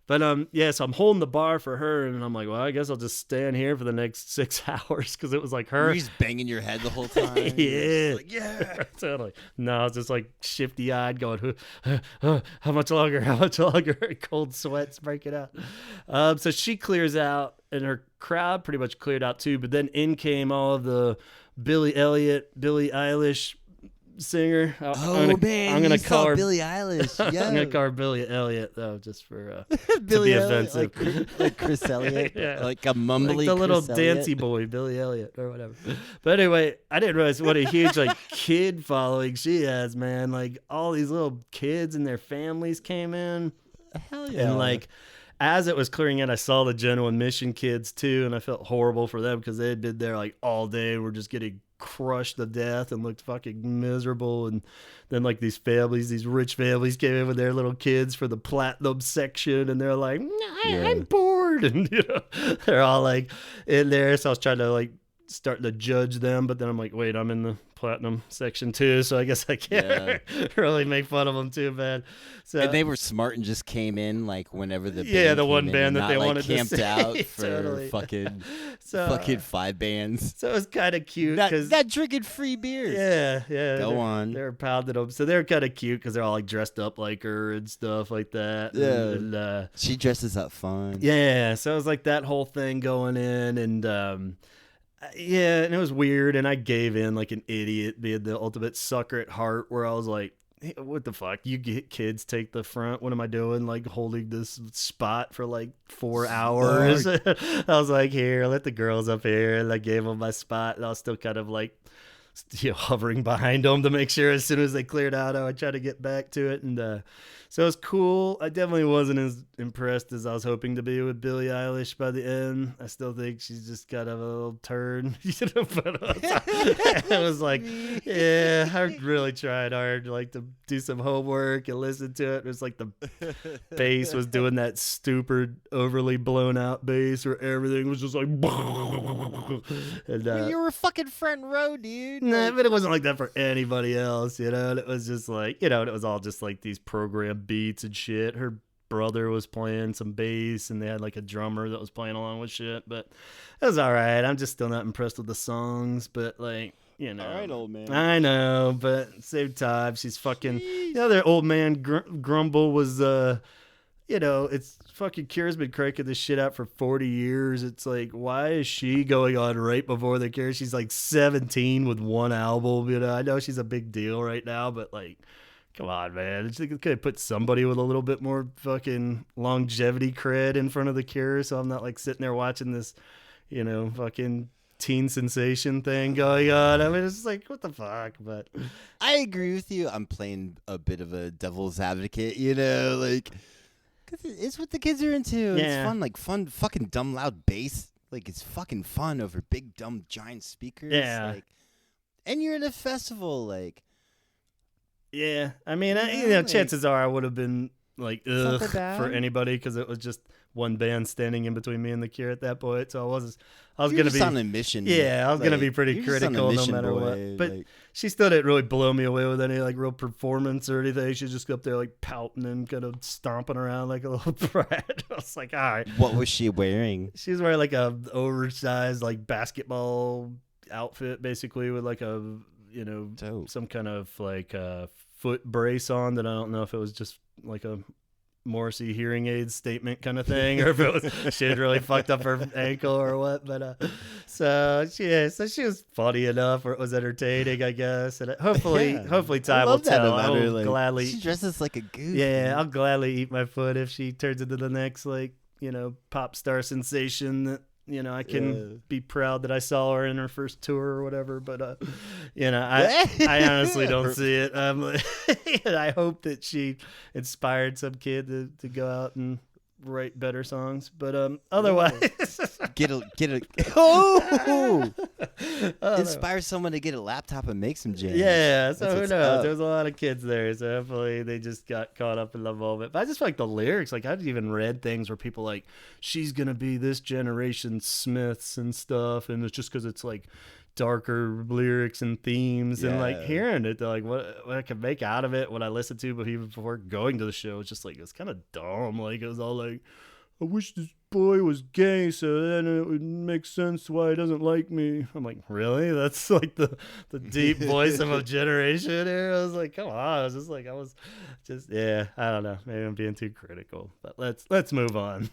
But yeah, so I'm holding the bar for her, and I'm like, well, I guess I'll just stand here for the next 6 hours, because it was like her. Were you just banging your head the whole time? Yeah. Like, yeah. Totally. No, I was just like shifty-eyed going, how much longer? How much longer? Cold sweats breaking out. So she clears out, and her crowd pretty much cleared out too, but then in came all of the Billie Eilish singer. I'm gonna call her Billie Eilish. I'm gonna call her Billie Elliot though, just for Billie to be offensive, like Chris Elliott, yeah. like a mumbly, like the little Chris Elliott. dancey boy, Billie Elliot or whatever. But anyway, I didn't realize what a huge like kid following she has, man. Like all these little kids and their families came in. Hell yeah! And like, as it was clearing out, I saw the Genuine Mission kids too, and I felt horrible for them because they had been there like all day. We're just getting crushed to death and looked fucking miserable. And then like these families, these rich families came in with their little kids for the platinum section, and they're like, I'm bored, and you know, they're all like in there. So I was trying to like start to judge them, but then I'm like, wait, I'm in the platinum section too, so I guess I can't really make fun of them too bad. So and they were smart and just came in like whenever the the one band that they wanted camped to see. out for Totally. fucking fucking 5 bands. So it was kind of cute because that drinking free beers. Yeah. Go on. They're pounding them, so they're kind of cute because they're all like dressed up like her and stuff like that. Yeah, and, she dresses up fun. Yeah, so it was like that whole thing going in, and yeah, and it was weird, and I gave in like an idiot, being the ultimate sucker at heart, where I was like, hey, what the fuck? You get kids take the front. What am I doing? Like holding this spot for like 4 hours. I was like, here, let the girls up here, and I gave them my spot, and I was still kind of like, hovering behind them to make sure as soon as they cleared out, I would try to get back to it. And So it was cool. I definitely wasn't as impressed as I was hoping to be with Billie Eilish by the end. I still think she's just got a little turn. But it was like, yeah, I really tried hard like to do some homework and listen to it. It was like the bass was doing that stupid, overly blown out bass where everything was just like. And, you were fucking front row, dude. Nah, but it wasn't like that for anybody else, And it was just like, and it was all just like these program beats and shit. Her brother was playing some bass and they had like a drummer that was playing along with shit, but it was all right. I'm just still not impressed with the songs, but like, all right, old man. I know, but at the same time, she's fucking. The other old man grumble was, it's fucking Cure's been cranking this shit out for 40 years. It's like, why is she going on right before the Cure? She's like 17 with one album. I know she's a big deal right now, but like, come on, man. She could have put somebody with a little bit more fucking longevity cred in front of the Cure, so I'm not like sitting there watching this, fucking teen sensation thing going on. I mean, it's like, what the fuck? But I agree with you. I'm playing a bit of a devil's advocate, like. Cause it's what the kids are into. Yeah. It's fun, like fun, fucking dumb loud bass. Like it's fucking fun over big dumb giant speakers. Yeah. Like, and you're at a festival, like. Yeah, I mean, chances are I would have been like, ugh, for anybody because it was just one band standing in between me and the Cure at that point. So I was gonna be on a mission. Yeah, I was gonna be pretty critical no matter what. But she still didn't really blow me away with any like real performance or anything. She just up there like pouting and kind of stomping around like a little brat. I was like, all right. What was she wearing? She was wearing like a oversized like basketball outfit, basically with like a Dope. Some kind of like foot brace on that I don't know if it was just like a Morrissey hearing aids statement kind of thing, or if it was she had really fucked up her ankle or what. But so she was funny enough, or it was entertaining, I guess. And hopefully time will tell. I'll gladly. She dresses like a goof. Yeah, I'll gladly eat my foot if she turns into the next like pop star sensation that. I can be proud that I saw her in her first tour or whatever, but I honestly don't see it. And I hope that she inspired some kid to go out and write better songs, but otherwise, get a inspire someone to get a laptop and make some jams. Yeah, so who knows? There's a lot of kids there, so hopefully they just got caught up in the moment. But I just feel like the lyrics, like I've even read things where people like, she's gonna be this generation Smiths and stuff, and it's just because it's like darker lyrics and themes, and like hearing it, like what I could make out of it, what I listened to, but even before going to the show, it's just like it's kind of dumb. Like it was all like, I wish this boy was gay, so then it would make sense why he doesn't like me. I'm like, really? That's like the deep voice of a generation here. I was like, come on. I was just I don't know. Maybe I'm being too critical, but let's move on.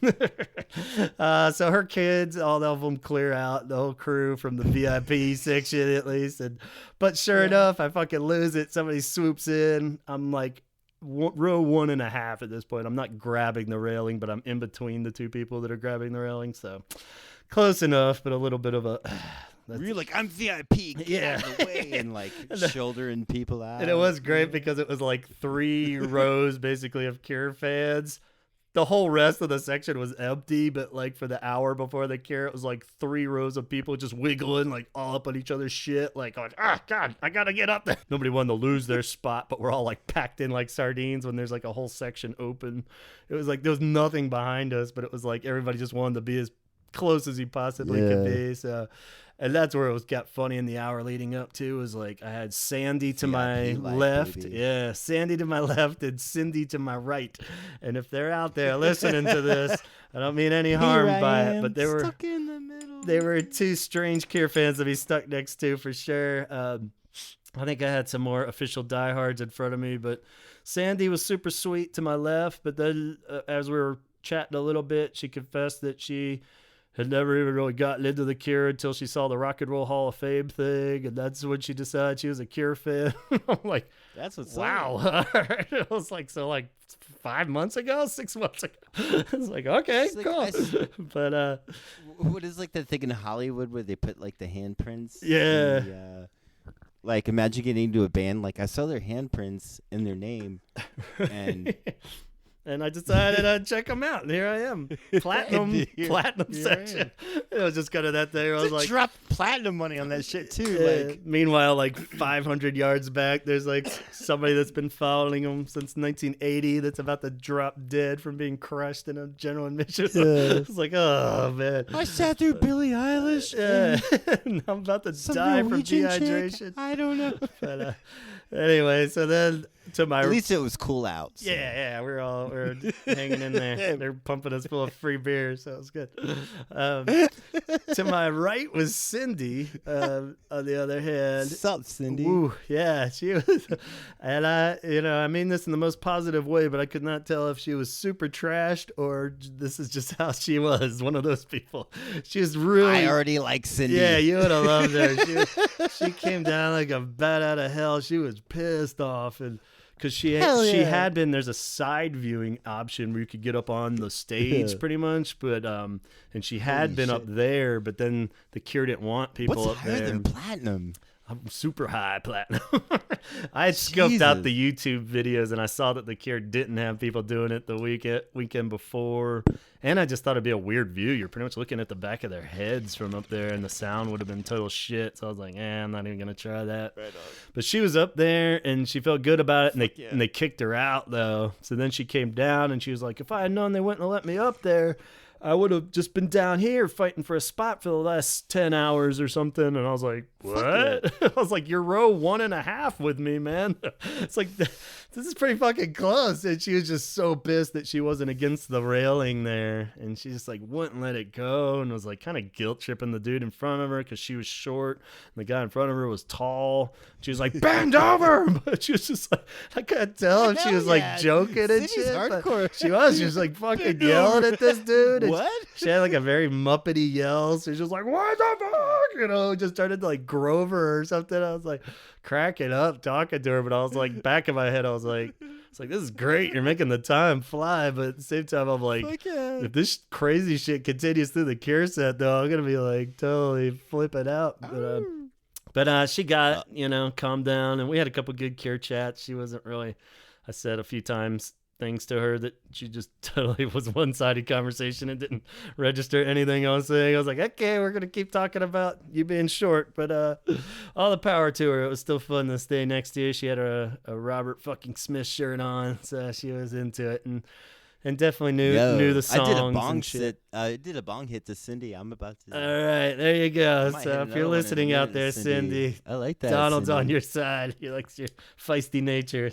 So her kids, all of them clear out, the whole crew from the VIP section at least, but sure enough, I fucking lose it. Somebody swoops in. I'm like, row 1.5 at this point. I'm not grabbing the railing, but I'm in between the two people that are grabbing the railing, so close enough, but a little bit of a you're like, I'm VIP, get out of the way, and like shouldering people out. And it was great because it was like 3 rows basically of Cure fans. The whole rest of the section was empty, but like for the hour before the Cure, it was like 3 rows of people just wiggling like all up on each other's shit, like going, God, I gotta get up there. Nobody wanted to lose their spot, but we're all like packed in like sardines when there's like a whole section open. It was like there was nothing behind us, but it was like everybody just wanted to be as close as he possibly could be. So, and that's where it got funny in the hour leading up to, was like I had Sandy to my left. Baby. Yeah, Sandy to my left and Cindy to my right. And if they're out there listening to this, I don't mean any harm by it, but they were stuck in the middle. They were 2 strange Cure fans to be stuck next to for sure. I think I had some more official diehards in front of me, but Sandy was super sweet to my left. But then as we were chatting a little bit, she confessed that she had never even really gotten into the Cure until she saw the Rock and Roll Hall of Fame thing, and that's when she decided she was a Cure fan. I'm like, that's what's wow. It was like, so like 5 months ago, 6 months ago. I was like, okay, cool. But what is like that thing in Hollywood where they put like the handprints? Yeah. Like, imagine getting into a band. Like, I saw their handprints in their name, and and I decided I'd check them out. And here I am, platinum section. It was just kind of that day where I was like, drop platinum money on that shit too. Like, meanwhile, like 500 yards back, there's like somebody that's been following them since 1980 that's about to drop dead from being crushed in a general admission. It's like, oh man, I sat through Billie Eilish. And I'm about to die from dehydration. Chick? I don't know. But anyway, so then to my at least it was cool out. So. Yeah, we're hanging in there. They're pumping us full of free beer, so it was good. To my right was Cindy. On the other hand, what's up, Cindy? Ooh, yeah, she was, and I mean this in the most positive way, but I could not tell if she was super trashed or this is just how she was. One of those people. She was really. I already like Cindy. Yeah, you would have loved her. She came down like a bat out of hell. She was pissed off and. Because she had been, there's a side viewing option where you could get up on the stage pretty much, but and she had been up there, but then the Cure didn't want people What's up higher there. Than platinum? I'm super high platinum. I had scoped out the YouTube videos and I saw that the Cure didn't have people doing it the weekend before. And I just thought it'd be a weird view. You're pretty much looking at the back of their heads from up there and the sound would have been total shit. So I was like, I'm not even going to try that. Right on. But she was up there and she felt good about it and they kicked her out though. So then she came down and she was like, if I had known they wouldn't have let me up there, I would have just been down here fighting for a spot for the last 10 hours or something. And I was like, what? I was like, you're row 1.5 with me, man. It's like, this is pretty fucking close. And she was just so pissed that she wasn't against the railing there. And she just like wouldn't let it go and was like kind of guilt tripping the dude in front of her because she was short. And the guy in front of her was tall. She was like, bend over. But she was just like, I couldn't tell if she was like joking and shit. Hardcore. She was like fucking yelling at this dude. What? She had like a very Muppety yell. So she was just like, what the fuck? Just started to like Grover or something. I was like cracking up talking to her, but I was like, back in my head, I was like, this is great. You're making the time fly. But at the same time, I'm like, if this crazy shit continues through the Cure set, though, I'm going to be like totally flipping out. But she got, calmed down. And we had a couple good Cure chats. She wasn't really, I said a few times things to her that she just totally was one-sided conversation and didn't register anything I was saying. I was like, okay, we're going to keep talking about you being short, but all the power to her. It was still fun to stay next to you. She had a Robert fucking Smith shirt on, so she was into it and definitely knew the songs. I did a bong shit. I did a bong hit to Cindy. I'm about to. All right, there you go. So if you're listening out there, Cindy, I like that. Donald's Cindy. on your side. He likes your feisty nature.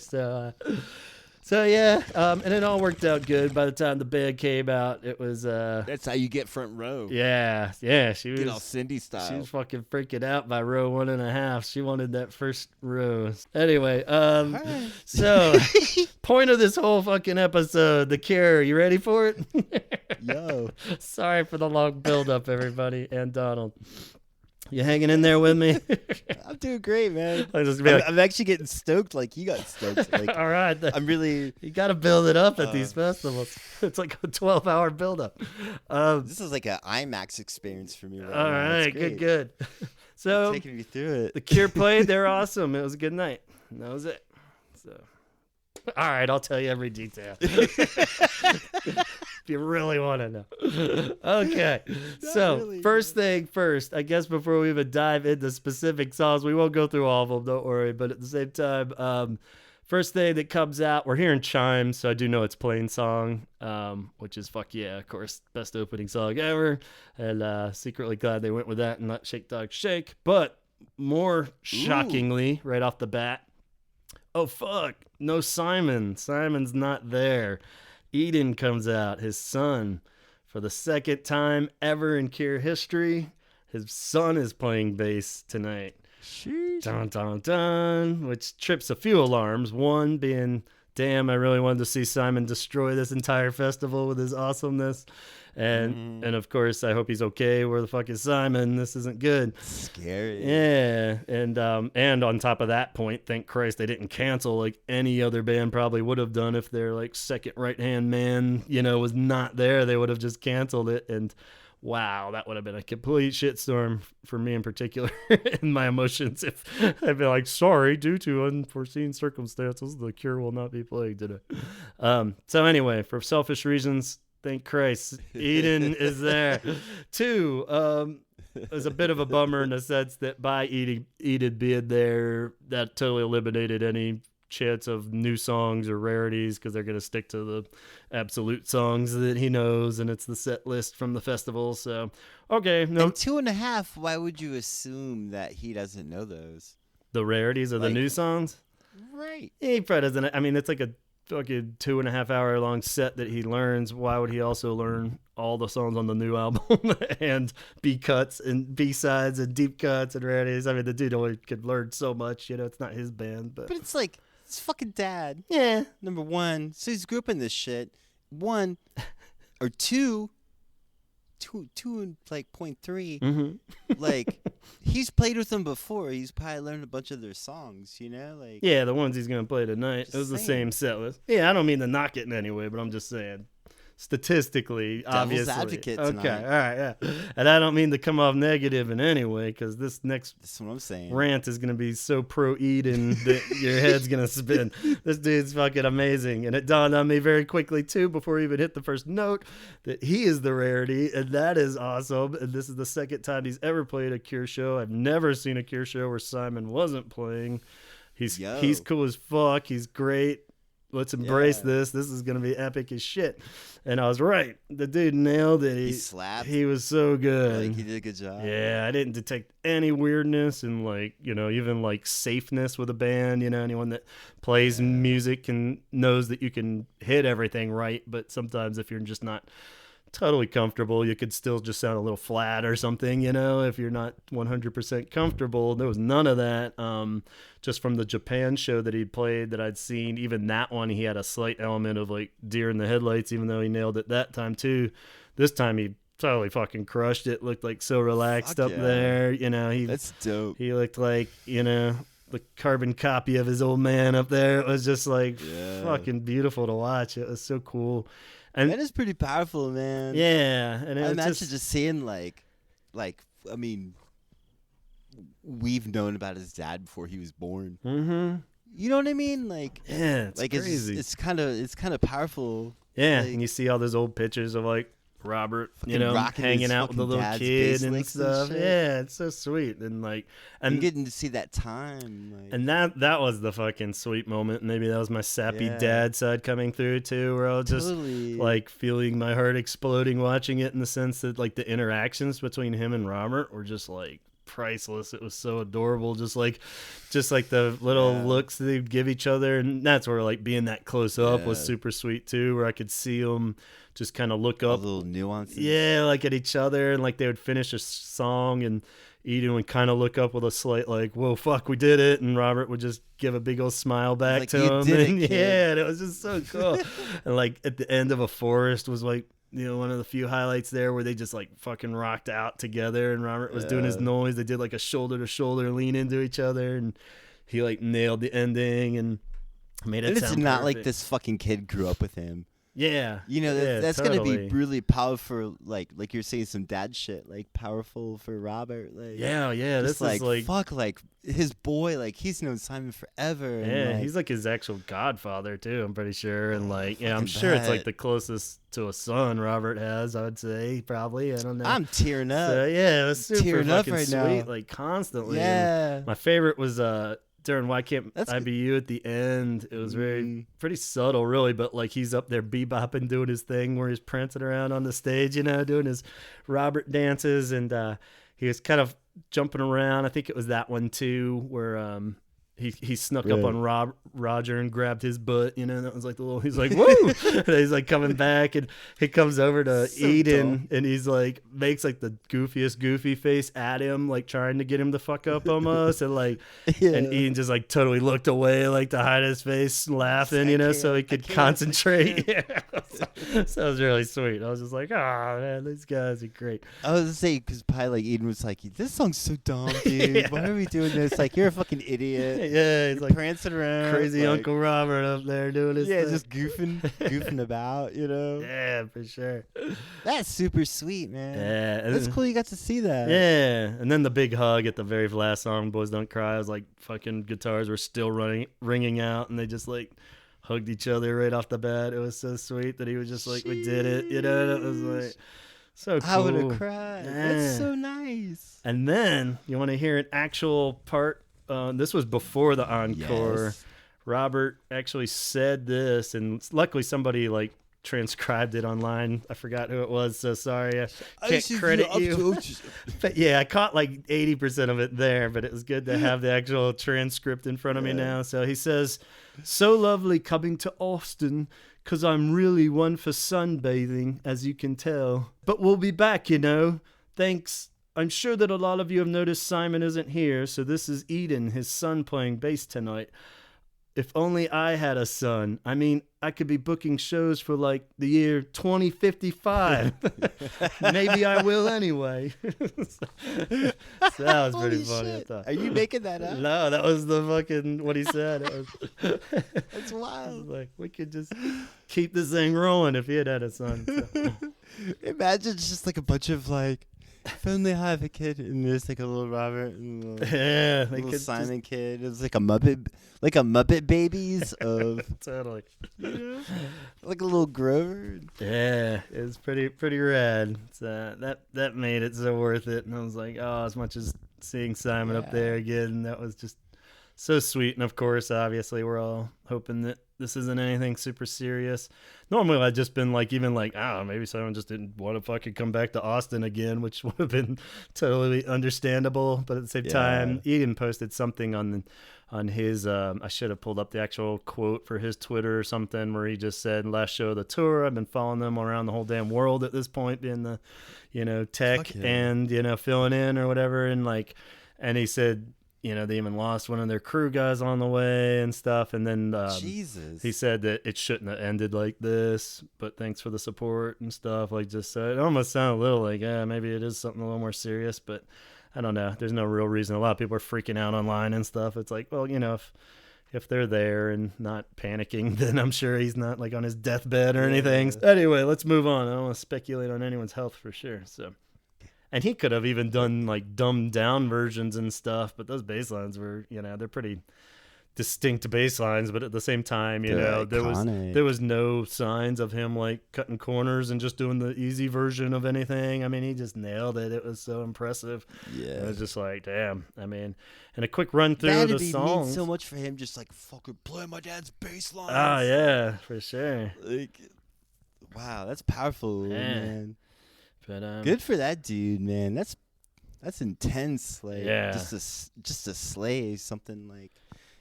So yeah, and it all worked out good. By the time the band came out, it was that's how you get front row. Yeah, she was get all Cindy style. She was fucking freaking out by row 1.5. She wanted that first row. Anyway, right. So point of this whole fucking episode, the Cure. You ready for it? Yo, sorry for the long build up, everybody, and Donald. You hanging in there with me? I'm doing great, man. I'm actually getting stoked like you got stoked. Like, all right. I'm really... You got to build it up at these festivals. It's like a 12-hour build-up. This is like an IMAX experience for me right all now. Right, good. So, you're taking me through it. The Cure played. They're awesome. It was a good night. And that was it. So, all right, I'll tell you every detail. If you really want to know. Okay. So, really. First thing first, I guess before we even dive into specific songs, we won't go through all of them, don't worry. But at the same time, first thing that comes out, we're hearing Chimes, so I do know it's Plain Song, which is fuck yeah, of course, best opening song ever. And secretly glad they went with that and not Shake Dog Shake. But more shockingly, right off the bat, oh fuck, no Simon. Simon's not there. Eden comes out, his son, for the second time ever in Cure history. His son is playing bass tonight. Sheesh. Dun, dun, dun, which trips a few alarms. One being, damn, I really wanted to see Simon destroy this entire festival with his awesomeness. And of course, I hope he's okay. Where the fuck is Simon? This isn't good. Scary. Yeah. And on top of that point, thank Christ they didn't cancel like any other band probably would have done if their like second right-hand man, was not there. They would have just canceled it. And wow, that would have been a complete shitstorm for me in particular in my emotions if I'd be like, sorry, due to unforeseen circumstances, the Cure will not be playing today. So anyway, for selfish reasons, thank Christ, Eden is there. 2, it was a bit of a bummer in the sense that by Eden being there, that totally eliminated any chance of new songs or rarities because they're going to stick to the absolute songs that he knows, and it's the set list from the festival. So, okay. No. And 2.5, why would you assume that he doesn't know those? The rarities of the new songs? Right. He probably doesn't. I mean, it's like a fucking 2.5 hour long set that he learns. Why would he also learn all the songs on the new album and B cuts and B sides and deep cuts and rarities? I mean, the dude only could learn so much. You know, it's not his band, but it's like, it's fucking dad. Yeah. Number 1, so he's grew up in this shit. 1 or 2 and like 0.3. Mm-hmm. Like, he's played with them before. He's probably learned a bunch of their songs, you know? Like, yeah, the ones he's gonna play tonight. It was the same set list. Yeah, I don't mean to knock it in any way, but I'm just saying. Statistically, Devil's obviously. advocate okay, tonight. all right, yeah. And I don't mean to come off negative in any way, because this next That's what I'm saying. rant is going to be so pro-Eden that your head's going to spin. This dude's fucking amazing. And it dawned on me very quickly, too, before he even hit the first note, that he is the rarity, and that is awesome. And this is the second time he's ever played a Cure show. I've never seen a Cure show where Simon wasn't playing. He's cool as fuck. He's great. Let's embrace this. This is going to be epic as shit. And I was right. The dude nailed it. He slapped. He was so good. Like, he did a good job. Yeah, I didn't detect any weirdness and, like, you know, even like safeness with a band. You know, anyone that plays music and knows that you can hit everything right. But sometimes if you're just not totally comfortable, you could still just sound a little flat or something, you know, if you're not 100% comfortable. There was none of that. Just from the Japan show that he played that I'd seen, even that one, he had a slight element of like deer in the headlights, even though he nailed it that time too. This time he totally fucking crushed it. Looked like so relaxed up there. You know, that's dope. He looked like, you know, the carbon copy of his old man up there. It was just like fucking beautiful to watch. It was so cool. And that is pretty powerful, man. Yeah, and I imagine just seeing like, I mean, we've known about his dad before he was born. Mm-hmm. You know what I mean? Like, yeah, it's like crazy. It's kind of powerful. Yeah, like, and you see all those old pictures of like Robert, you know, hanging out with the little kid and stuff. Yeah, it's so sweet, and getting to see that time. Like, and that was the fucking sweet moment. Maybe that was my sappy dad side coming through too, where I was just like feeling my heart exploding watching it, in the sense that like the interactions between him and Robert were just like priceless. It was so adorable, just like the little looks they'd give each other, and that's where like being that close up was super sweet too, where I could see them just kind of look up, little nuances, like at each other, and like they would finish a song and Eden would kind of look up with a slight like, whoa, fuck, we did it, and Robert would just give a big old smile back like, to him, and and it was just so cool. And like at the end of A Forest was like, you know, one of the few highlights there where they just like fucking rocked out together, and Robert was doing his noise. They did like a shoulder to shoulder lean into each other, and he like nailed the ending and made it. And it's not perfect. Like this fucking kid grew up with him. Yeah, you know that's totally gonna be really powerful. Like you're saying, some dad shit, like powerful for Robert. Like this like, is like fuck, like his boy, like he's known Simon forever. Yeah, and, like, he's like his actual godfather too. I'm pretty sure, and like I'm sure it's like the closest to a son Robert has. I would say probably. I don't know. I'm tearing up. So, yeah, it was super tearing fucking up right sweet, now. like constantly. Yeah, and my favorite was during Why Can't IBU at the end. It was pretty subtle, really, but like he's up there bebopping, doing his thing where he's prancing around on the stage, you know, doing his Robert dances, and he was kind of jumping around. I think it was that one too, where he snuck up on Roger and grabbed his butt, you know. That was like the little. He's like, woo! And he's like coming back, and he comes over to Eden, and he's like makes like the goofiest goofy face at him, like trying to get him to fuck up almost, and like, and Eden just like totally looked away, like to hide his face, laughing, you know, so he could concentrate. So it was really sweet. I was just like, oh man, these guys are great. I was gonna say, because probably like Eden was like, this song's so dumb, dude. Why are we doing this? Like, you're a fucking idiot. Yeah, he's like prancing around, crazy like, Uncle Robert up there doing his thing. just goofing about, you know. Yeah, for sure. That's super sweet, man. Yeah, That's cool. You got to see that. Yeah, and then the big hug at the very last song, "Boys Don't Cry." I was like, fucking guitars were still ringing out, and they just like hugged each other right off the bat. It was so sweet that he was just like, "We did it," you know. It was like so cool. I would have cried. Yeah. That's so nice. And then you want to hear an actual part. This was before the encore. Yes. Robert actually said this, and luckily somebody like transcribed it online. I forgot who it was, so sorry. I can't credit you. But yeah, I caught like 80% of it there, but it was good to have the actual transcript in front of me now. So he says, "So lovely coming to Austin, 'cause I'm really one for sunbathing, as you can tell. But we'll be back, you know. Thanks. I'm sure that a lot of you have noticed Simon isn't here, so this is Eden, his son, playing bass tonight. If only I had a son. I mean, I could be booking shows for like the year 2055. Maybe I will anyway." So that was pretty funny. I thought. Are you making that up? No, that was the fucking what he said. It was, That's wild. like, we could just keep this thing rolling if he had a son. So. Imagine it's just like a bunch of like, if only I have a kid, and there's like a little Robert and a little, Yeah, little Simon kid. It's like a Muppet babies of totally. You know? Like a little Grover. Yeah, it was pretty rad. So that made it so worth it. And I was like, oh, as much as seeing Simon up there again, that was just so sweet. And of course, obviously, we're all hoping that this isn't anything super serious. Normally, I'd just been like, even like, oh, maybe Simon just didn't want to fucking come back to Austin again, which would have been totally understandable. But at the same time, Eden posted something on his, I should have pulled up the actual quote for his Twitter or something, where he just said, "Last show of the tour, I've been following them around the whole damn world at this point, being the, tech and, filling in or whatever." And like, and he said, they even lost one of their crew guys on the way and stuff. And then Jesus, he said that it shouldn't have ended like this, but thanks for the support and stuff. Like, just so it almost sounded a little like, maybe it is something a little more serious, but I don't know. There's no real reason. A lot of people are freaking out online and stuff. It's like, well, if they're there and not panicking, then I'm sure he's not like on his deathbed or anything. So anyway, let's move on. I don't want to speculate on anyone's health for sure. So. And he could have even done like dumbed down versions and stuff, but those bass lines were, they're pretty distinct bass lines. But at the same time, there was no signs of him like cutting corners and just doing the easy version of anything. I mean, he just nailed it. It was so impressive. Yeah, it was just like, damn. I mean, and a quick run through the songs. Mean so much for him, just like fucking play my dad's bass lines. Oh yeah, for sure. Like, wow, that's powerful, man. But good for that dude, man. That's intense. Like, just to slay something like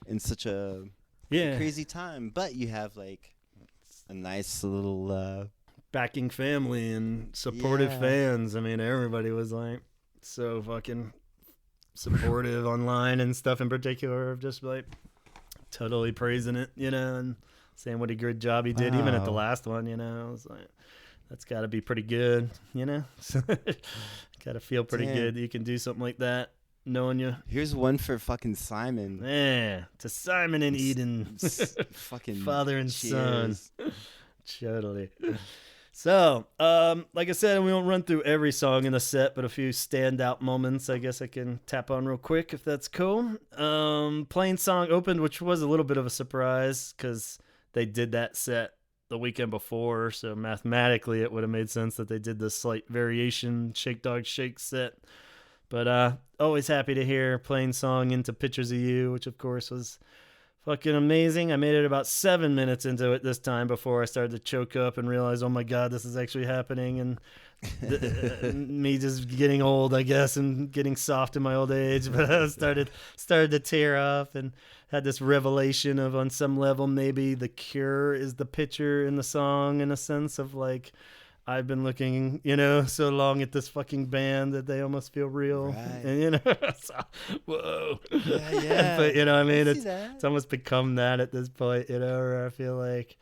in such a crazy time. But you have like a nice little backing family and supportive fans. I mean, everybody was like so fucking supportive online and stuff. In particular, of just like totally praising it, and saying what a good job he did, even at the last one. I was like, that's got to be pretty good, Got to feel pretty good that you can do something like that, knowing you. Here's one for fucking Simon. Yeah, to Simon and Eden. Fucking father and cheers. son. Totally. So, like I said, we won't run through every song in the set, but a few standout moments I guess I can tap on real quick, if that's cool. Plain Song opened, which was a little bit of a surprise because they did that set the weekend before, so mathematically it would have made sense that they did the slight variation Shake Dog Shake set. But always happy to hear Plain Song into Pictures of You, which of course was fucking amazing. I made it about 7 minutes into it this time before I started to choke up and realize, oh my god, this is actually happening, and me just getting old, I guess, and getting soft in my old age. But I started to tear up and had this revelation of, on some level, maybe The Cure is the picture in the song, in a sense of like, I've been looking, so long at this fucking band that they almost feel real. Right. And, so, whoa. Yeah. But, I mean, it's almost become that at this point, where I feel like,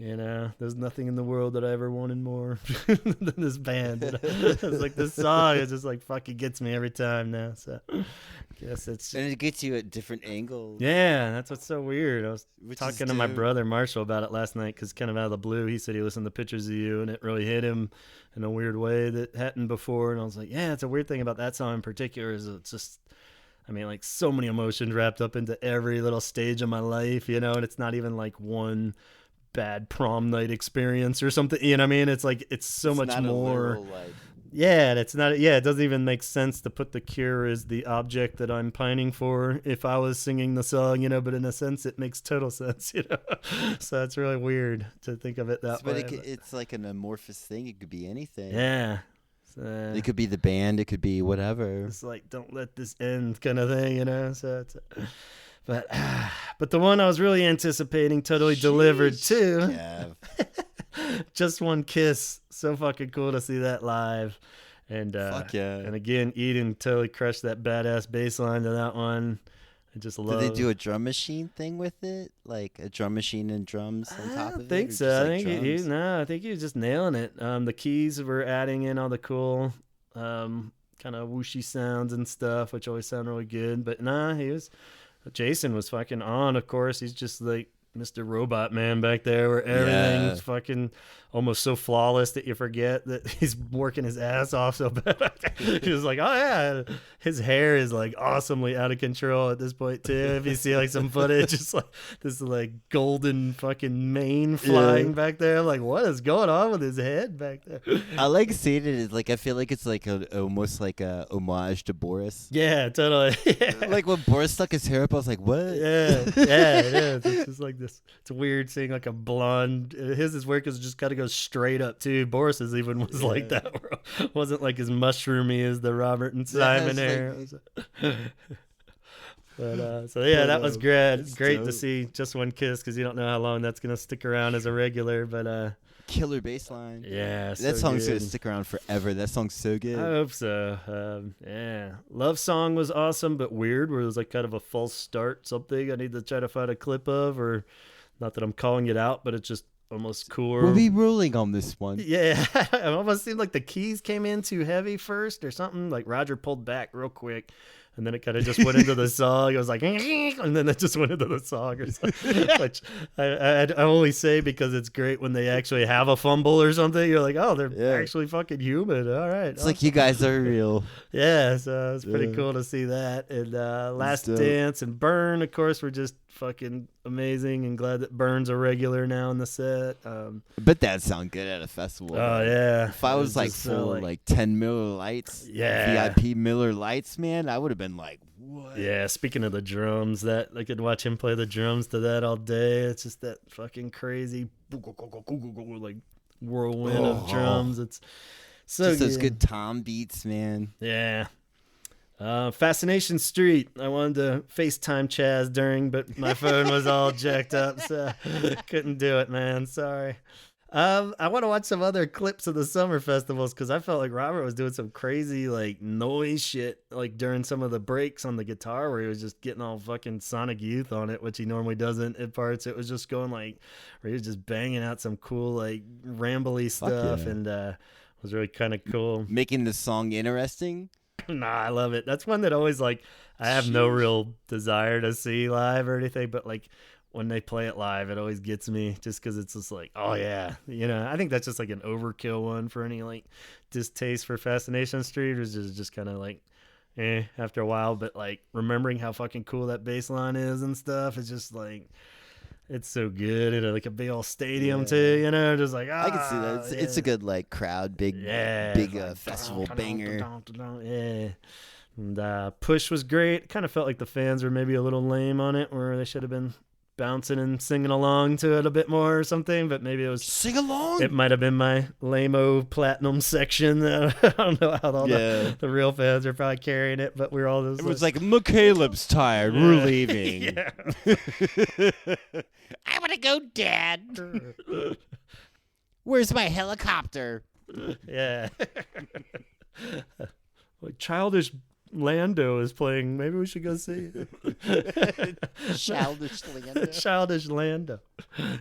there's nothing in the world that I ever wanted more than this band. It's like this song is just like fucking gets me every time now. So I guess it's and it gets you at different angles. Yeah, that's what's so weird. I was talking to my brother Marshall about it last night because kind of out of the blue, he said he listened to Pictures of You and it really hit him in a weird way that hadn't before. And I was like, yeah, it's a weird thing about that song in particular is it's just, I mean, like so many emotions wrapped up into every little stage of my life, and it's not even like one bad prom night experience or something, what I mean? It's like it's so much more. Yeah, it's not. Yeah, it doesn't even make sense to put The Cure as the object that I'm pining for if I was singing the song, but in a sense, it makes total sense, So it's really weird to think of it that way. But it's like an amorphous thing. It could be anything. Yeah. It could be the band. It could be whatever. It's like, don't let this end kind of thing, So it's. But the one I was really anticipating totally delivered too. Just One Kiss. So fucking cool to see that live. And fuck yeah. And again, Eden totally crushed that badass bass line to that one. I just love. Did they do a drum machine thing with it? Like a drum machine and drums on top of it? I think so. I think he was just nailing it. The keys were adding in all the cool kind of whooshy sounds and stuff, which always sound really good. But Jason was fucking on, of course. He's just like Mr. Robot Man back there where everything's fucking almost so flawless that you forget that he's working his ass off so bad. He's like, oh yeah, his hair is like awesomely out of control at this point too. If you see like some footage, it's like this like golden fucking mane flying back there. Like, what is going on with his head back there? I like seeing it. It's like I feel like it's like almost like a homage to Boris. Yeah, totally. Yeah. Like when Boris stuck his hair up, I was like, what? Yeah, it is. It's just like this. It's weird seeing like a blonde. His work is just gotta go straight up too. Boris's even was like that. Wasn't like as mushroomy as the Robert and Simon hair. But that was great. Great to see Just One Kiss because you don't know how long that's gonna stick around as a regular. But killer bass line. Yeah, that song's gonna stick around forever. That song's so good. I hope so. Yeah, Love Song was awesome, but weird. Where it was like kind of a false start. Something I need to try to find a clip of, or not that I'm calling it out, but it's just almost cooler. We'll be rolling on this one. Yeah, it almost seemed like the keys came in too heavy first or something. Like Roger pulled back real quick, and then it kind of just went into the song. It was like, and then it just went into the song or something. Which I only say because it's great when they actually have a fumble or something. You're like, oh, they're actually fucking human. All right. It's like you guys are real. Yeah, so it's pretty cool to see that. And Last Dance and Burn, of course, were just fucking amazing, and glad that Burns a regular now in the set. But that'd sound good at a festival. Oh yeah, if I was like full like 10 Miller Lights, VIP Miller Lights, man, I would have been like, what? Yeah, speaking of the drums, that I could watch him play the drums to that all day. It's just that fucking crazy like whirlwind of drums. It's so just those good tom beats, man. Yeah. Fascination Street. I wanted to FaceTime Chaz during, but my phone was all jacked up, so couldn't do it, man. Sorry. I want to watch some other clips of the summer festivals because I felt like Robert was doing some crazy like noise shit like during some of the breaks on the guitar where he was just getting all fucking Sonic Youth on it, which he normally doesn't at parts. It was just going like where he was just banging out some cool like rambly stuff, and it was really kind of cool. Making the song interesting. Nah, I love it. That's one that always like I have no real desire to see live or anything, but like when they play it live, it always gets me just because it's just like, oh yeah, I think that's just like an overkill one for any like distaste for Fascination Street, or just kind of like after a while. But like remembering how fucking cool that bass line is and stuff, it's just like it's so good in like a big old stadium too, just like I can see that. It's a good like crowd, big like, festival banger. Yeah. And Push was great. Kind of felt like the fans were maybe a little lame on it, where they should have been bouncing and singing along to it a bit more or something, but maybe it was sing along. It might have been my lame-o platinum section. I don't know how all the real fans are probably carrying it, but we're all just it was like McCaleb's tired, we're leaving. I want to go, Dad. Where's my helicopter? Yeah. Like Childish Lando is playing. Maybe we should go see it. Childish Lando. Childish Lando.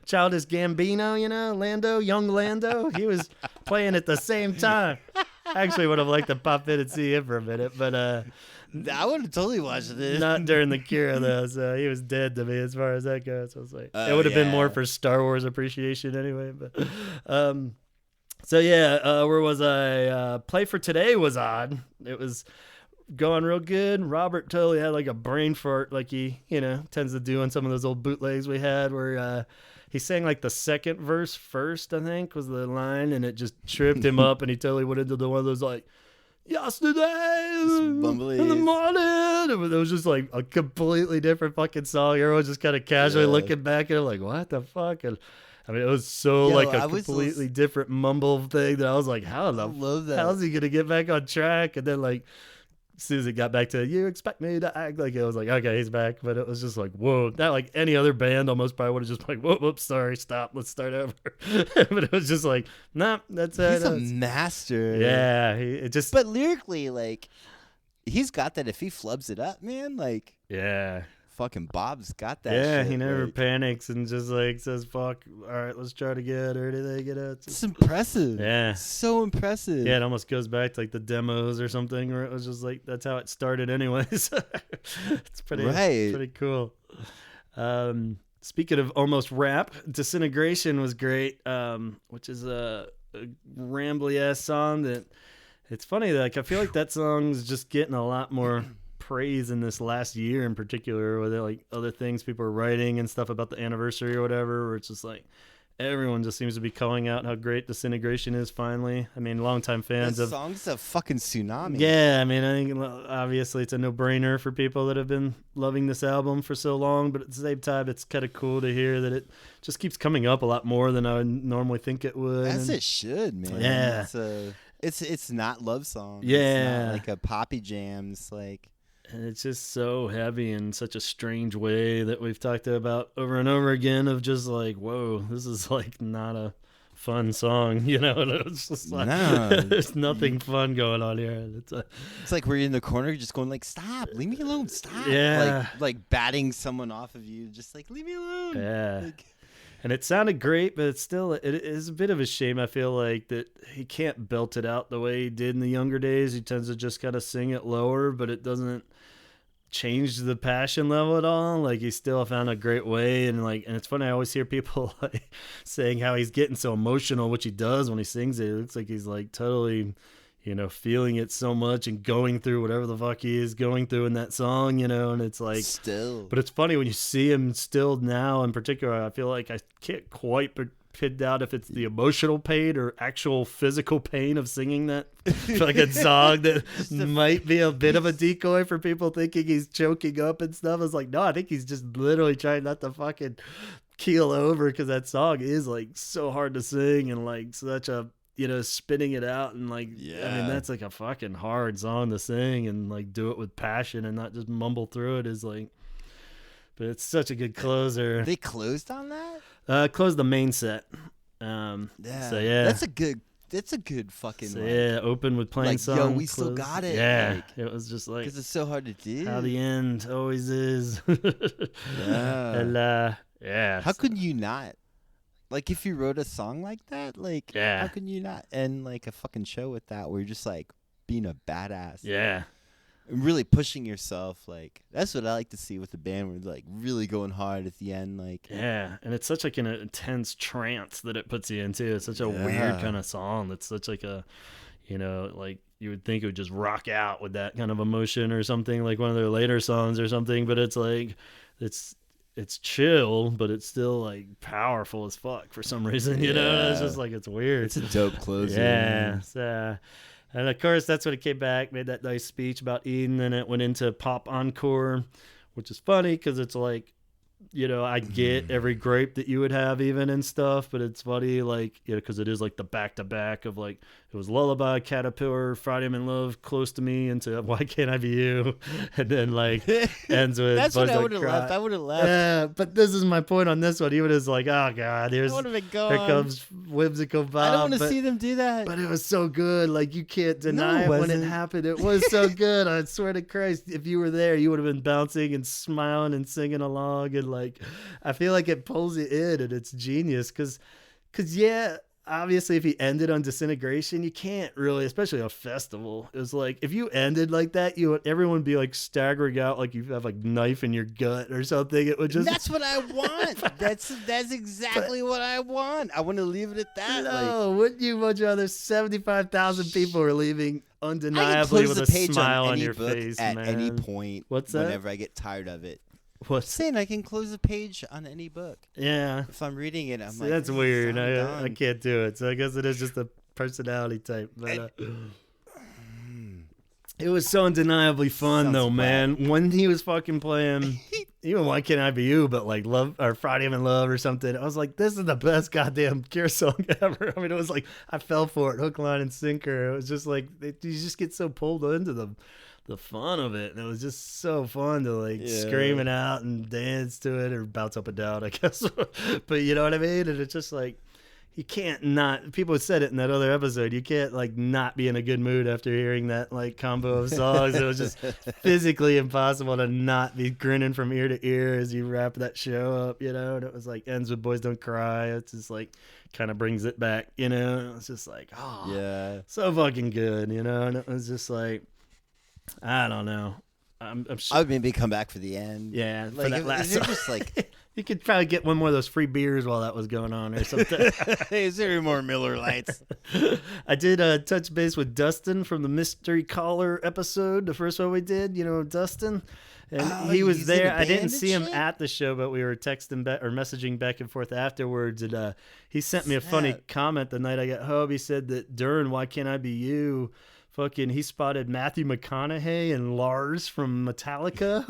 Childish Gambino, you know, young Lando. He was playing at the same time. I actually would have liked to pop in and see him for a minute, but I would have totally watched it. not during the Cure though. So he was dead to me as far as that goes. I was like, it would have been more for Star Wars appreciation anyway. But so yeah, where was I? Play for Today was on. It was going real good. Robert totally had like a brain fart, like he, you know, tends to do on some of those old bootlegs we had, where he sang like the second verse first, I think, was the line, and it just tripped him up, and he totally went into one of those like, yesterday in the morning. It was just like a completely different fucking song. Everyone just kind of casually looking back at it like, what the fuck? And I mean, it was so like a completely different mumble thing that I was like, how is he gonna get back on track? And then like, as soon as it got back to you expect me to act like, it was like, okay, he's back. But it was just like, whoa, not like any other band almost probably would have just like, whoops, sorry, stop, let's start over. But it was just like, nah, that's it. He's a master. Yeah, but lyrically, like, he's got that. If he flubs it up, man, like, yeah, fucking Bob's got that. Yeah, shit, he never like, panics and just like says fuck, all right, let's try to get or anything, you know. It's impressive. Yeah, so impressive. Yeah, it almost goes back to like the demos or something where it was just like that's how it started anyways. It's pretty cool. Speaking of almost rap, Disintegration was great, which is a rambly ass song that it's funny that like I feel like that song's just getting a lot more praise in this last year in particular, with like other things people are writing and stuff about the anniversary or whatever, where it's just like everyone just seems to be calling out how great Disintegration is finally. I mean, longtime fans of song's a fucking tsunami. Yeah, I mean, I think obviously it's a no-brainer for people that have been loving this album for so long, but at the same time it's kind of cool to hear that it just keeps coming up a lot more than I would normally think it would. As it should, man. Yeah. It's not love song. Yeah. It's not like a poppy jams, like. And it's just so heavy in such a strange way that we've talked about over and over again, of just like, whoa, this is like not a fun song, you know? And it's just like, there's nothing fun going on here. It's like we're in the corner just going like, stop, leave me alone, stop. Yeah. Like batting someone off of you, just like, leave me alone. Yeah. Like, and it sounded great, but it's still, it is a bit of a shame, I feel like, that he can't belt it out the way he did in the younger days. He tends to just kind of sing it lower, but it doesn't change the passion level at all. Like, he still found a great way, and like, and it's funny, I always hear people like saying how he's getting so emotional, which he does when he sings it. It looks like he's like totally, you know, feeling it so much and going through whatever the fuck he is going through in that song, you know. And it's like, still, but it's funny when you see him still now in particular. I feel like I can't quite pin out if it's the emotional pain or actual physical pain of singing that fucking song that might be a bit of a decoy for people thinking he's choking up and stuff. It's like, no, I think he's just literally trying not to fucking keel over, because that song is like so hard to sing and like such a, you know, spitting it out and like, yeah. I mean, that's like a fucking hard song to sing and like do it with passion and not just mumble through it is like, but it's such a good closer. They closed on that? Closed the main set. Yeah. So yeah. That's a good fucking, so, yeah, open with playing like, songs. Yo, we still got it. Yeah. Like, it was just like, because it's so hard to do. How the end always is. Yeah. And yeah. How could you not? Like, if you wrote a song like that, like, yeah. How can you not end like a fucking show with that where you're just like being a badass? Yeah. And really pushing yourself. Like, that's what I like to see with the band, where they're like really going hard at the end. Like, yeah. And it's such like an intense trance that it puts you into. It's such a weird kind of song. That's such like a, you know, like you would think it would just rock out with that kind of emotion or something, like one of their later songs or something. But it's like, it's chill, but it's still like powerful as fuck for some reason, you know? It's just like, it's weird. It's a dope closer. Yeah. So, and of course, that's when it came back, made that nice speech about Eden, and it went into Pop Encore, which is funny because it's like, you know, I get every gripe that you would have even and stuff, but it's funny, like, you know, because it is like the back-to-back of like, it was Lullaby, Caterpillar, Friday I'm in Love, Close to Me, into Why Can't I Be You, and then like ends with That's Buzz what I Like would have Cry. left. I would have left. Yeah, but this is my point on this one. He would have like, oh god, I would have been gone. here comes Whimsical Bob. I don't want to see them do that. But it was so good. Like, you can't deny No, it it when it wasn't. happened. It was so good. I swear to Christ, if you were there, you would have been bouncing and smiling and singing along and like I feel like it pulls you in, and it's genius because yeah, obviously if he ended on disintegration, you can't really, especially a festival. It was like if you ended like that, everyone would be like staggering out like you have like knife in your gut or something. It would just That's what I want. That's exactly what I want. I want to leave it at that. No, wouldn't you much rather 75,000 people are leaving undeniably with a smile on your face, at man? any point. What's that? Whenever I get tired of it. What's saying I can close a page on any book. Yeah. If I'm reading it, I'm See, like, that's weird. I can't do it. So I guess it is just a personality type. But it was so undeniably fun, though, man. When he was fucking playing, even Why Can't I Be You, but like Love or Friday I'm in Love or something. I was like, this is the best goddamn Cure song ever. I mean, it was like I fell for it, hook, line, and sinker. It was just like you just get so pulled into the fun of it, and it was just so fun to like scream it out and dance to it or bounce up and down, I guess. But you know what I mean? And it's just like you can't not. People said it in that other episode. You can't like not be in a good mood after hearing that like combo of songs. It was just physically impossible to not be grinning from ear to ear as you wrap that show up, you know. And it was like ends with "Boys Don't Cry." It's just like kind of brings it back, you know. And it was just like, oh, yeah, so fucking good, you know. And it was just like, I don't know. I'm sure. I would maybe come back for the end. Yeah, like for that last song. Just like you could probably get one more of those free beers while that was going on or something. Is there any more Miller Lights? I did touch base with Dustin from the Mystery Caller episode, the first one we did. You know, Dustin. And he was there. I didn't see him at the show, but we were texting or messaging back and forth afterwards. And he sent me a funny comment the night I got home. He said that during Why Can't I Be You, he spotted Matthew McConaughey and Lars from Metallica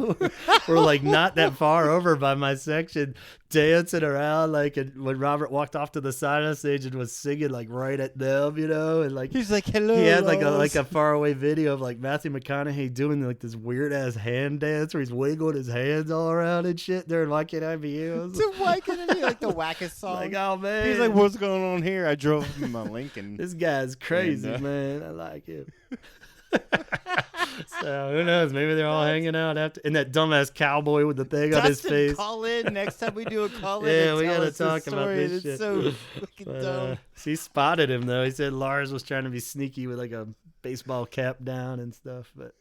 were like not that far over by my section dancing around like, and when Robert walked off to the side of the stage and was singing like right at them, you know, and like he's like, hello, he had like a faraway video of like Matthew McConaughey doing like this weird ass hand dance where he's wiggling his hands all around and shit during Why Can't I Be You. So Why Can't I Be like the wackest song? Like, oh man, he's like, what's going on here? I drove him my Lincoln. This guy's crazy, man. I like him. So who knows? Maybe they're all hanging out after. And that dumbass cowboy with the thing on his face. Call in next time we do a call in. Yeah, we gotta talk about this shit. It's so fucking dumb. He spotted him though. He said Lars was trying to be sneaky with like a baseball cap down and stuff. But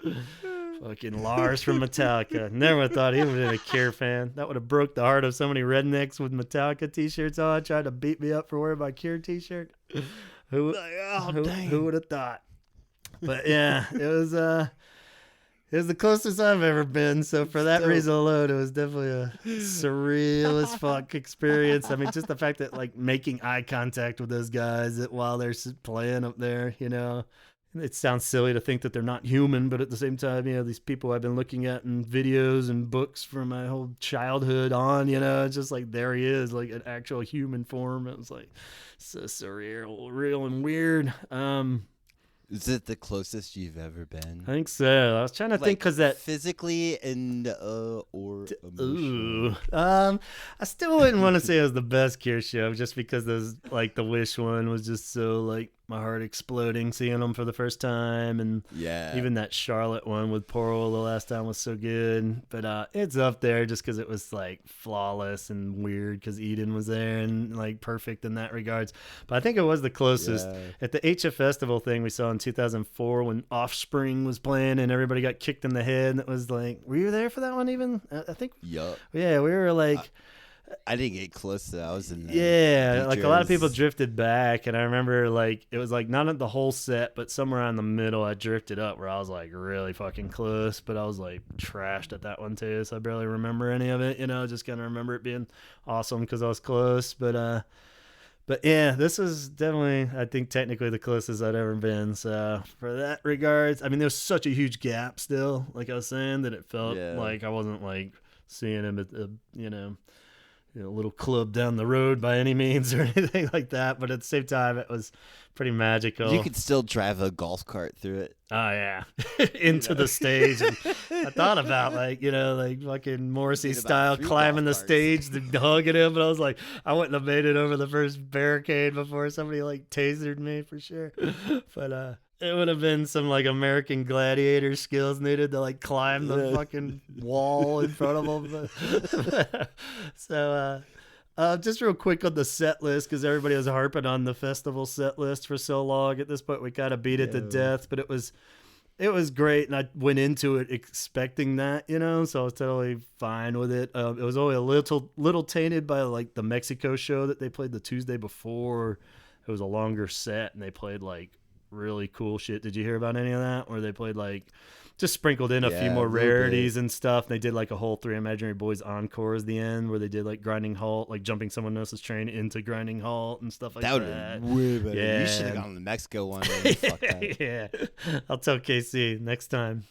fucking Lars from Metallica. Never thought he would have been a Cure fan. That would have broke the heart of so many rednecks with Metallica t-shirts on, trying to beat me up for wearing my Cure t-shirt. Who would have thought? But yeah, it was the closest I've ever been. So for that reason alone, it was definitely a surreal as fuck experience. I mean, just the fact that like making eye contact with those guys while they're playing up there, you know, it sounds silly to think that they're not human, but at the same time, you know, these people I've been looking at in videos and books from my whole childhood on, you know, it's just like there he is, like an actual human form. It was like so surreal, real and weird. Is it the closest you've ever been? I think so. I was trying to think because that physically and or emotionally. I still wouldn't want to say it was the best Cure show just because those like the Wish one was just so like my heart exploding seeing them for the first time, and even that Charlotte one with Pearl the last time was so good. But it's up there just because it was like flawless and weird because Eden was there and like perfect in that regards. But I think it was the closest at the HF Festival thing we saw in 2004 when Offspring was playing and everybody got kicked in the head. And it was like, were you there for that one even? I think. Yeah, we were like. I didn't get close to that. I was in the like a lot of people drifted back, and I remember like it was like not at the whole set, but somewhere in the middle I drifted up where I was like really fucking close, but I was like trashed at that one too, so I barely remember any of it, you know, just kind of remember it being awesome because I was close. But yeah, this was definitely, I think, technically the closest I'd ever been. So for that regards, I mean, there was such a huge gap still, like I was saying, that it felt like I wasn't like seeing him at the, you know, little club down the road by any means or anything like that. But at the same time, it was pretty magical. You could still drive a golf cart through it. Oh, yeah. Into the stage. And I thought about, like, you know, like fucking Morrissey style climbing the stage and hugging him. But I was like, I wouldn't have made it over the first barricade before somebody, like, tasered me for sure. But It would have been some like American Gladiator skills needed to like climb the fucking wall in front of them. So, just real quick on the set list, because everybody was harping on the festival set list for so long. At this point, we kind of beat it to death, but it was great, and I went into it expecting that, so I was totally fine with it. It was only a little tainted by like the Mexico show that they played the Tuesday before. It was a longer set, and they played like really cool shit. Did you hear about any of that? Where they played like just sprinkled in a few more rarities and stuff. They did like a whole Three Imaginary Boys encore at the end, where they did like Grinding Halt, like jumping someone else's train into Grinding Halt and stuff like that. That would be way better. Yeah. You should have gone to the Mexico one. Fuck that. Yeah, I'll tell KC next time.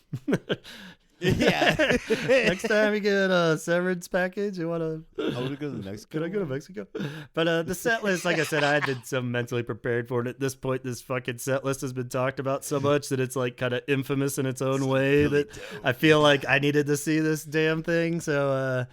Yeah. Next time you get a severance package, you want to... I want to go to Mexico. Could I go to Mexico? But the set list, like I said, I had been so mentally prepared for it. At this point, this fucking set list has been talked about so much that it's like kind of infamous in its own way that I feel like I needed to see this damn thing. So,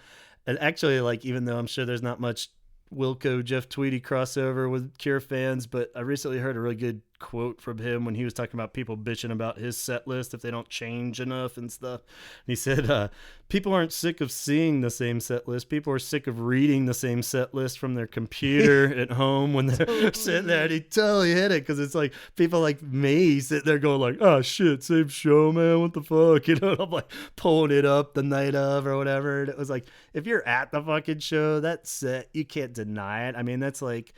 and actually, like, even though I'm sure there's not much Wilco Jeff Tweedy crossover with Cure fans, but I recently heard a really good quote from him when he was talking about people bitching about his set list if they don't change enough and stuff. And he said, people aren't sick of seeing the same set list. People are sick of reading the same set list from their computer at home when they're sitting there. And he totally hit it, because it's like people like me sitting there going like, oh shit, same show, man, what the fuck, and I'm like pulling it up the night of or whatever. And it was like, if you're at the fucking show, that set, you can't deny it. I mean, that's like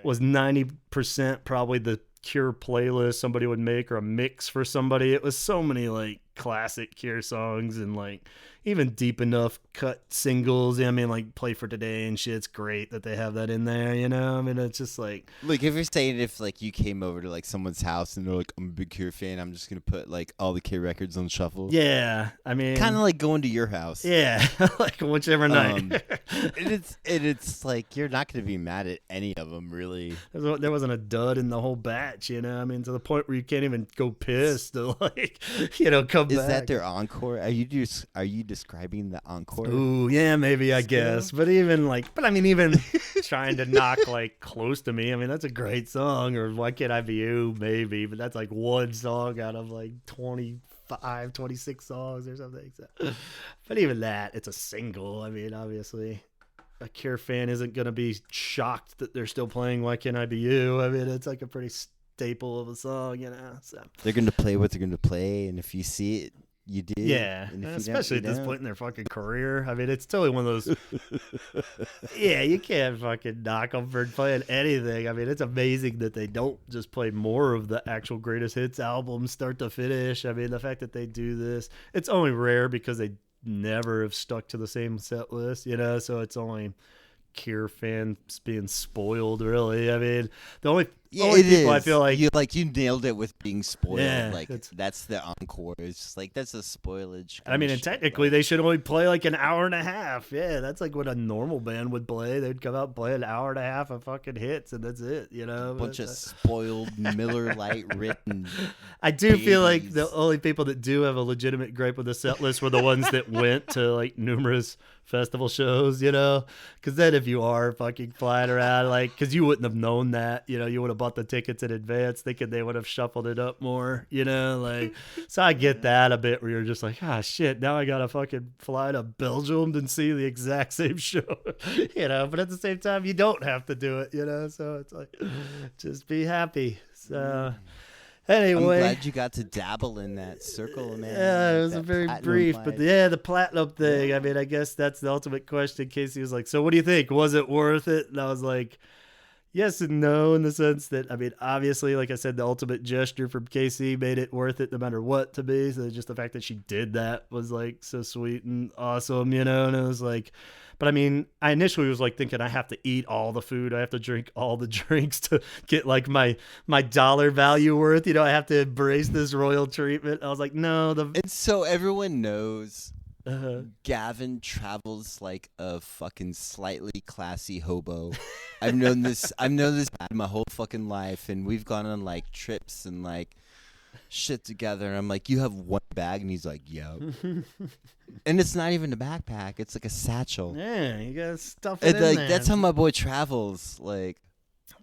was 90% probably the Cure playlist somebody would make, or a mix for somebody. It was so many like classic Cure songs, and like even deep enough cut singles. I mean, like Play for Today and shit. It's great that they have that in there, I mean, it's just like if you're saying, if like you came over to like someone's house and they're like, I'm a big Cure fan, I'm just gonna put like all the Cure records on shuffle. Yeah, I mean, kind of like going to your house. Yeah, like whichever night. It's like you're not gonna be mad at any of them, really. There wasn't a dud in the whole batch, I mean, to the point where you can't even go piss to like, come back. Is that their encore? Are you describing the encore? Ooh, yeah, maybe, I guess. But even trying to knock like Close to Me, I mean, that's a great song. Or Why Can't I Be You, maybe, but that's like one song out of like 26 songs or something. So. But even that, it's a single. I mean, obviously a Cure fan isn't going to be shocked that they're still playing Why Can't I Be You. I mean, it's like a pretty staple of a song, so they're going to play what they're going to play, and if you see it, you do. Yeah, and especially at this point in their fucking career. I mean, it's totally one of those. Yeah, you can't fucking knock them for playing anything. I mean, it's amazing that they don't just play more of the actual greatest hits albums, start to finish. I mean, the fact that they do this, it's only rare because they never have stuck to the same set list, so it's only Cure fans being spoiled, really. I mean, the only people I feel like you nailed it with being spoiled. Yeah, like that's the encore. It's just like that's a spoilage. I mean, and technically they should only play like an hour and a half. Yeah, that's like what a normal band would play. They'd come out and play an hour and a half of fucking hits, and that's it. A bunch of spoiled Miller Lite written. I do feel like the only people that do have a legitimate gripe with the set list were the ones that went to like numerous festival shows, because then if you are fucking flying around, like, because you wouldn't have known that, you would have bought the tickets in advance thinking they would have shuffled it up more, like, so I get that a bit, where you're just like, shit, now I gotta fucking fly to Belgium and see the exact same show, but at the same time you don't have to do it, so it's like, just be happy. So anyway, I'm glad you got to dabble in that circle, man. Yeah, it was a very brief, but the platinum thing. I mean, I guess that's the ultimate question. Casey was like, "So, what do you think? Was it worth it?" And I was like, "Yes and no," in the sense that, I mean, obviously, like I said, the ultimate gesture from Casey made it worth it, no matter what, to me. So just the fact that she did that was like so sweet and awesome, And it was like. But I mean, I initially was like thinking I have to eat all the food. I have to drink all the drinks to get like my dollar value worth. I have to embrace this royal treatment. I was like, no. And so everyone knows Gavin travels like a fucking slightly classy hobo. I've known this my whole fucking life. And we've gone on like trips and like shit together. And I'm like, you have one bag? And he's like, yep. And it's not even a backpack. It's like a satchel. Yeah, you gotta stuff it in like, there. That's how my boy travels. Like,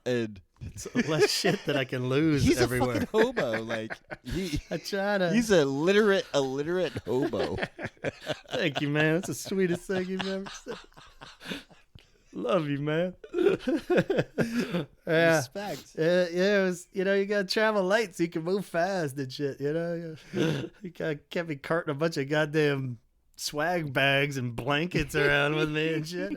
and It's less shit that I can lose He's everywhere. a fucking hobo. Like I try to. He's a illiterate hobo. Thank you, man. That's the sweetest thing you've ever said. Love you, man. Yeah. Respect. Yeah, it was, you gotta travel light so you can move fast and shit, You can't be carting a bunch of goddamn swag bags and blankets around with me and shit.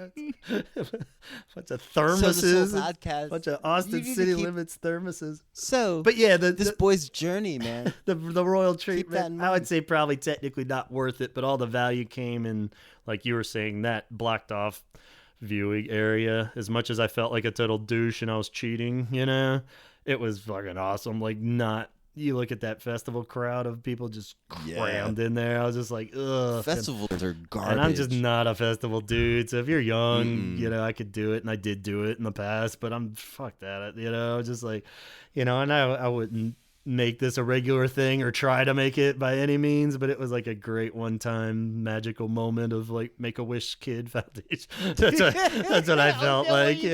Bunch of thermoses, bunch of Austin City Limits thermoses. So, but yeah, this boy's journey, man. the royal treatment, I would say probably technically not worth it, but all the value came in, like you were saying, that blocked off viewing area. As much as I felt like a total douche and I was cheating, it was fucking awesome. Like, not. You look at that festival crowd of people just crammed in there. I was just like, ugh. Festivals are garbage. And I'm just not a festival dude. So if you're young, I could do it, and I did do it in the past. But fuck that, just like, and I wouldn't make this a regular thing or try to make it by any means, but it was like a great one-time magical moment of like Make-A-Wish Kid Foundation. That's what I felt like, Maybe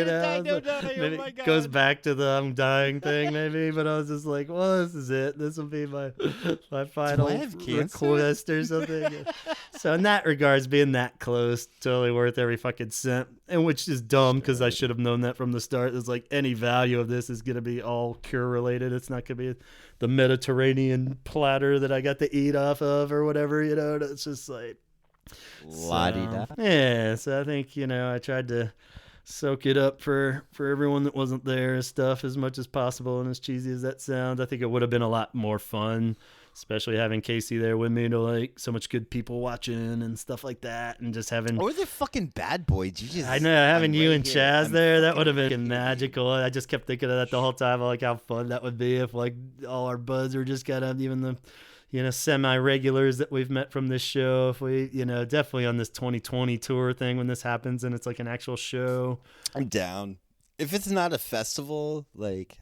it goes back to the I'm dying thing, maybe, but I was just like, well, this is it. This will be my final request or something. So in that regards, being that close, totally worth every fucking cent. And which is dumb because I should have known that from the start. It's like any value of this is going to be all cure related. It's not going to be the Mediterranean platter that I got to eat off of or whatever, It's just like la-di-da. Yeah, so I think, I tried to soak it up for everyone that wasn't there and stuff as much as possible. And as cheesy as that sounds, I think it would have been a lot more fun, especially having Casey there with me, like so much good people watching and stuff like that, and just having. Or the fucking bad boys. I know, having you and Chaz there, that would have been magical. I just kept thinking of that the whole time, like how fun that would be if like all our buds were just kind of even the. Semi-regulars that we've met from this show. If we, definitely on this 2020 tour thing when this happens and it's like an actual show. I'm down. If it's not a festival, like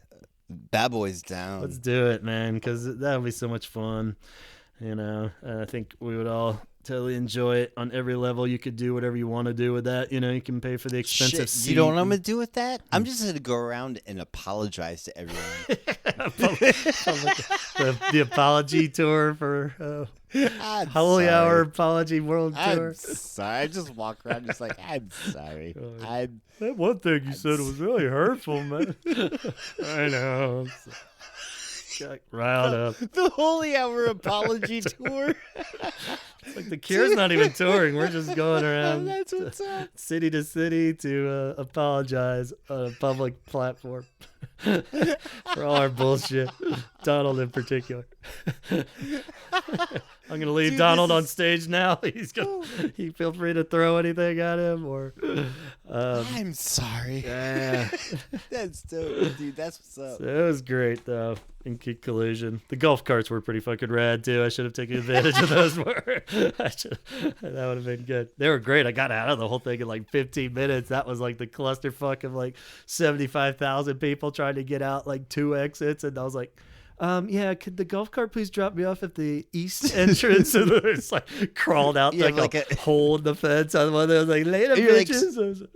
Bad Boys down. Let's do it, man, because that would be so much fun. I think we would all totally enjoy it on every level. You could do whatever you want to do with that. You can pay for the expensive seat. You know what I'm going to do with that? I'm just going to go around and apologize to everyone. the apology tour for Holy Hour Apology World Tour. I'm sorry. I just walk around just like, I'm sorry. That one thing you said was really hurtful, man. I know. Got riled up. The Holy Hour Apology Tour. It's like the Cure's not even touring. We're just going around That's what's up. City to city to apologize on a public platform for all our bullshit. Donald in particular. I'm going to leave Donald on stage now. He feel free to throw anything at him or. I'm sorry. Yeah. That's dope, dude. That's what's up. So it was great, though. In collision. The golf carts were pretty fucking rad, too. I should have taken advantage of those more. That would have been good. They were great. I got out of the whole thing in like 15 minutes. That was like the clusterfuck of like 75,000 people trying to get out like 2 exits. And I was like, yeah, could the golf cart please drop me off at the east entrance? And it's like crawled out like a hole in the fence on one of those, like, later, bitches.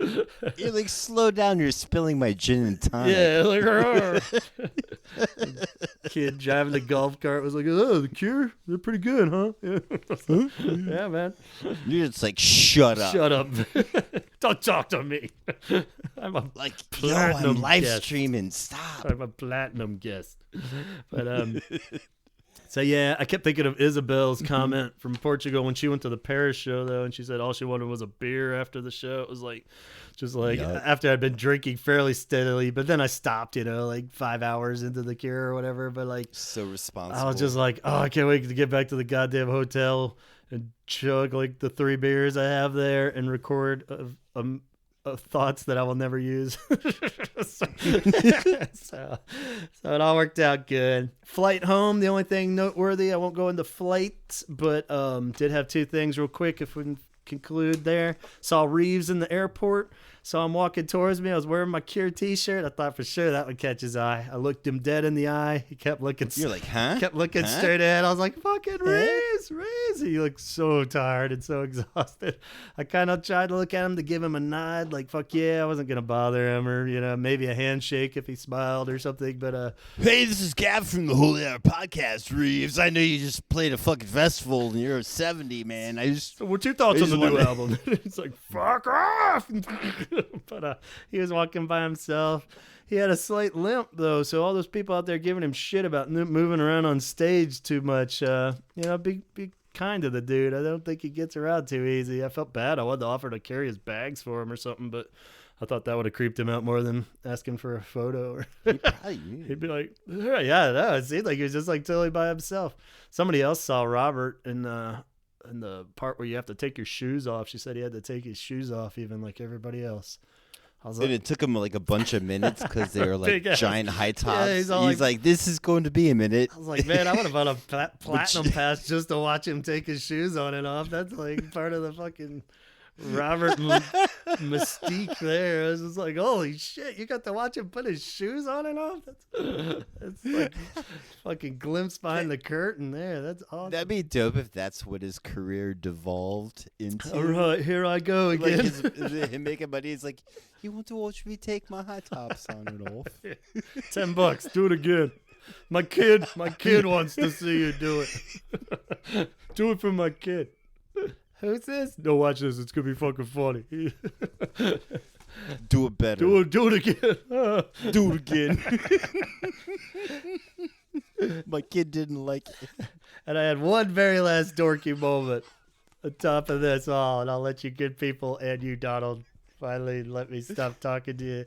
You're like, slow down, you're spilling my gin and tonic. Yeah, like, kid driving the golf cart was like, oh, the Cure, they're pretty good, huh? Yeah, yeah, man. You're just like, shut up. Shut up. Don't talk to me. I'm a platinum I'm live guest. streaming. Stop. I'm a platinum guest. But so yeah, I kept thinking of Isabel's comment from Portugal when she went to the Paris show, though, and she said all she wanted was a beer after the show. It was like, just like after I'd been drinking fairly steadily, but then I stopped, like 5 hours into the Cure or whatever. But like, so responsible. I was just like, oh, I can't wait to get back to the goddamn hotel and chug like the 3 beers I have there and record thoughts that I will never use. so it all worked out good. Flight home, the only thing noteworthy, I won't go into flights, but did have 2 things real quick if we can conclude there. Saw Reeves in the airport. Saw him walking towards me. I was wearing my Cure t-shirt. I thought for sure that would catch his eye. I looked him dead in the eye. He kept looking. You're like, huh? Kept looking straight ahead. I was like, fucking Reese. He looked so tired and so exhausted. I kind of tried to look at him to give him a nod, like, fuck yeah, I wasn't going to bother him, or, maybe a handshake if he smiled or something. But, hey, this is Gavin from the Holy Hour Podcast, Reeves. I know you just played a fucking festival and you're 70, man. So what's your thoughts on the new album? It's like, fuck off. But he was walking by himself. He had a slight limp, though, so all those people out there giving him shit about moving around on stage too much, be kind to the dude. I don't think he gets around too easy. I felt bad. I wanted to offer to carry his bags for him or something, but I thought that would have creeped him out more than asking for a photo. He'd be like, yeah, no, it seemed like he was just like totally by himself. Somebody else saw Robert in the part where you have to take your shoes off. She said he had to take his shoes off even like everybody else. And it took him like a bunch of minutes because they were like giant high tops. Yeah, he's like, this is going to be a minute. I was like, man, I would have bought a platinum pass just to watch him take his shoes on and off. That's like part of the fucking Robert mystique there. I was just like, holy shit, you got to watch him put his shoes on and off? That's like fucking glimpse behind the curtain there. That's awesome. That'd be dope if that's what his career devolved into. All right, here I go again. Like him making money. He's like, you want to watch me take my high tops on and off? $10, do it again. My kid wants to see you do it. Do it for my kid. Who's this? No, watch this. It's gonna be fucking funny. Do it better. Do it again. Do it again. My kid didn't like it. And I had one very last dorky moment on top of this all, and I'll let you good people and you, Donald, finally let me stop talking to you.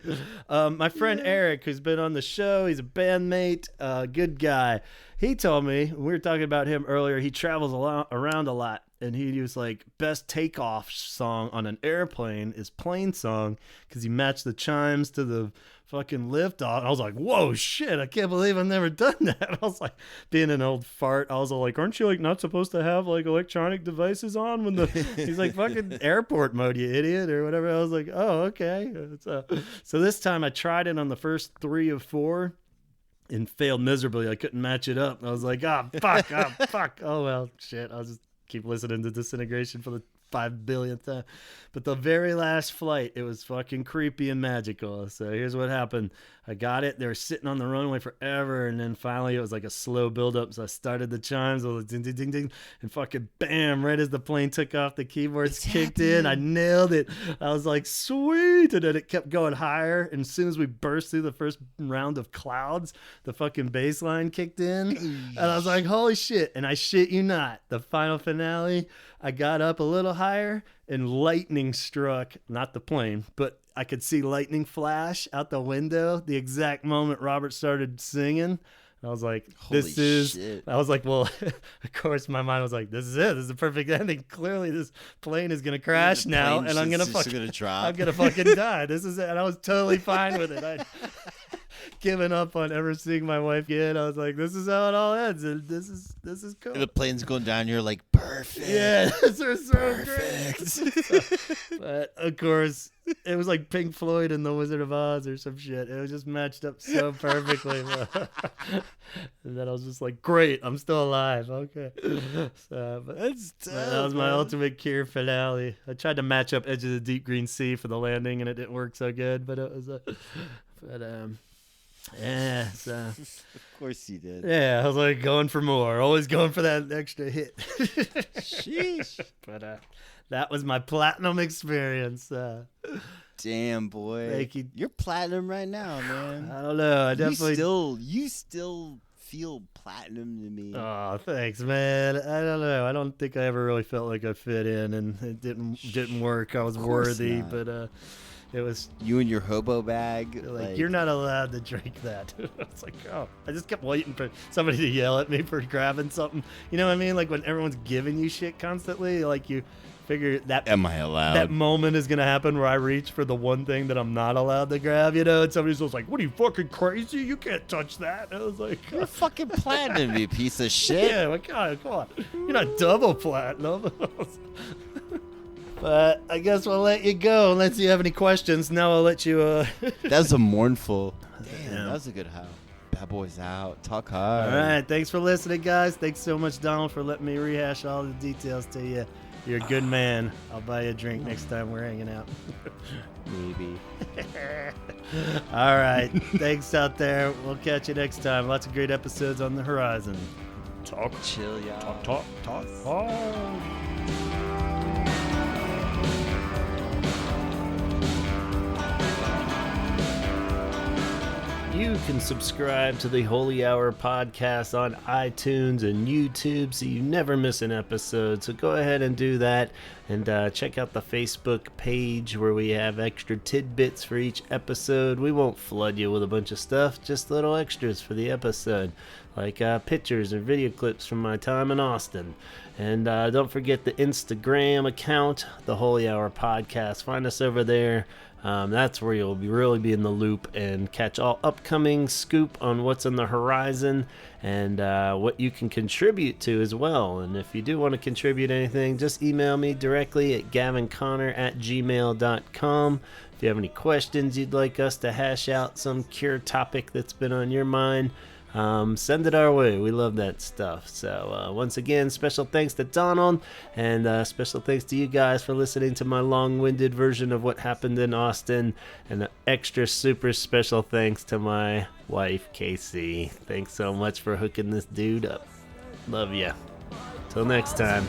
My friend Eric, who's been on the show, he's a bandmate, good guy. He told me, we were talking about him earlier, he travels around a lot. And he was like, best takeoff song on an airplane is Plane Song, because he matched the chimes to the fucking lift off. I was like, whoa, shit, I can't believe I've never done that. I was like, being an old fart, I was like, aren't you like not supposed to have like electronic devices on when he's like, fucking airport mode, you idiot, or whatever. I was like, oh, okay. So this time I tried it on the first 3 of 4 and failed miserably. I couldn't match it up. I was like, fuck. Oh, well, shit. I'll just keep listening to Disintegration for the 5 billionth time. But the very last flight, it was fucking creepy and magical. So here's what happened. I got it. They were sitting on the runway forever, and then finally it was like a slow build-up. So I started the chimes, I was like, ding, ding, ding, ding, and fucking bam, right as the plane took off, the keyboards kicked in. I nailed it. I was like, sweet. And then it kept going higher. And as soon as we burst through the first round of clouds, the fucking bass line kicked in. And I was like, holy shit. And I shit you not, the final finale, I got up a little higher and lightning struck, not the plane, but I could see lightning flash out the window the exact moment Robert started singing. And I was like, shit. I was like, well, of course my mind was like, this is it. This is the perfect ending. Clearly this plane is going to crash now and I'm going to fucking drop. I'm going to fucking die. This is it. And I was totally fine with it. I'd given up on ever seeing my wife again. I was like, this is how it all ends. And this is cool. And the plane's going down. You're like, perfect. Yeah, this is so great. But of course, it was like Pink Floyd and The Wizard of Oz or some shit. It was just matched up so perfectly. And then I was just like, great, I'm still alive. Okay. So, but that was my ultimate Cure finale. I tried to match up Edge of the Deep Green Sea for the landing, and it didn't work so good. But it was yeah, so. Of course you did. Yeah, I was like going for more, always going for that extra hit. Sheesh. But that was my platinum experience. Damn, boy. Thank you. You're platinum right now, man. I don't know. I definitely you still feel platinum to me. Oh, thanks, man. I don't know. I don't think I ever really felt like I fit in, and it didn't work. I was worthy, but it was you and your hobo bag. Like you're not allowed to drink that. It's like, oh, I just kept waiting for somebody to yell at me for grabbing something. You know what I mean? Like when everyone's giving you shit constantly, like you figure that am I allowed? That moment is gonna happen where I reach for the one thing that I'm not allowed to grab. You know, and somebody's just like, "What are you fucking crazy? You can't touch that." And I was like, "You're fucking platinum, you piece of shit." Yeah, like, God, come on, you're not double platinum. But I guess we'll let you go unless you have any questions. Now I'll let you. That was a mournful. Damn, that was a good how. Bad boys out. Talk hard. All right. Thanks for listening, guys. Thanks so much, Donald, for letting me rehash all the details to you. You're a good man. I'll buy you a drink next time we're hanging out. Maybe. All right. Thanks out there. We'll catch you next time. Lots of great episodes on the horizon. Talk. Chill, y'all. Talk. You can subscribe to the Holy Hour podcast on iTunes and YouTube so you never miss an episode. So go ahead and do that, and check out the Facebook page where we have extra tidbits for each episode. We won't flood you with a bunch of stuff, just little extras for the episode, like pictures and video clips from my time in Austin. And don't forget the Instagram account, the Holy Hour podcast. Find us over there. That's where you'll really be in the loop and catch all upcoming scoop on what's on the horizon and what you can contribute to as well. And if you do want to contribute anything, just email me directly at gavinconnor@gmail.com. If you have any questions you'd like us to hash out, some cure topic that's been on your mind, send it our way. We love that stuff. So once again, special thanks to Donald, and special thanks to you guys for listening to my long-winded version of what happened in Austin, and an extra super special thanks to my wife, Casey. Thanks so much for hooking this dude up. Love ya. Till next time.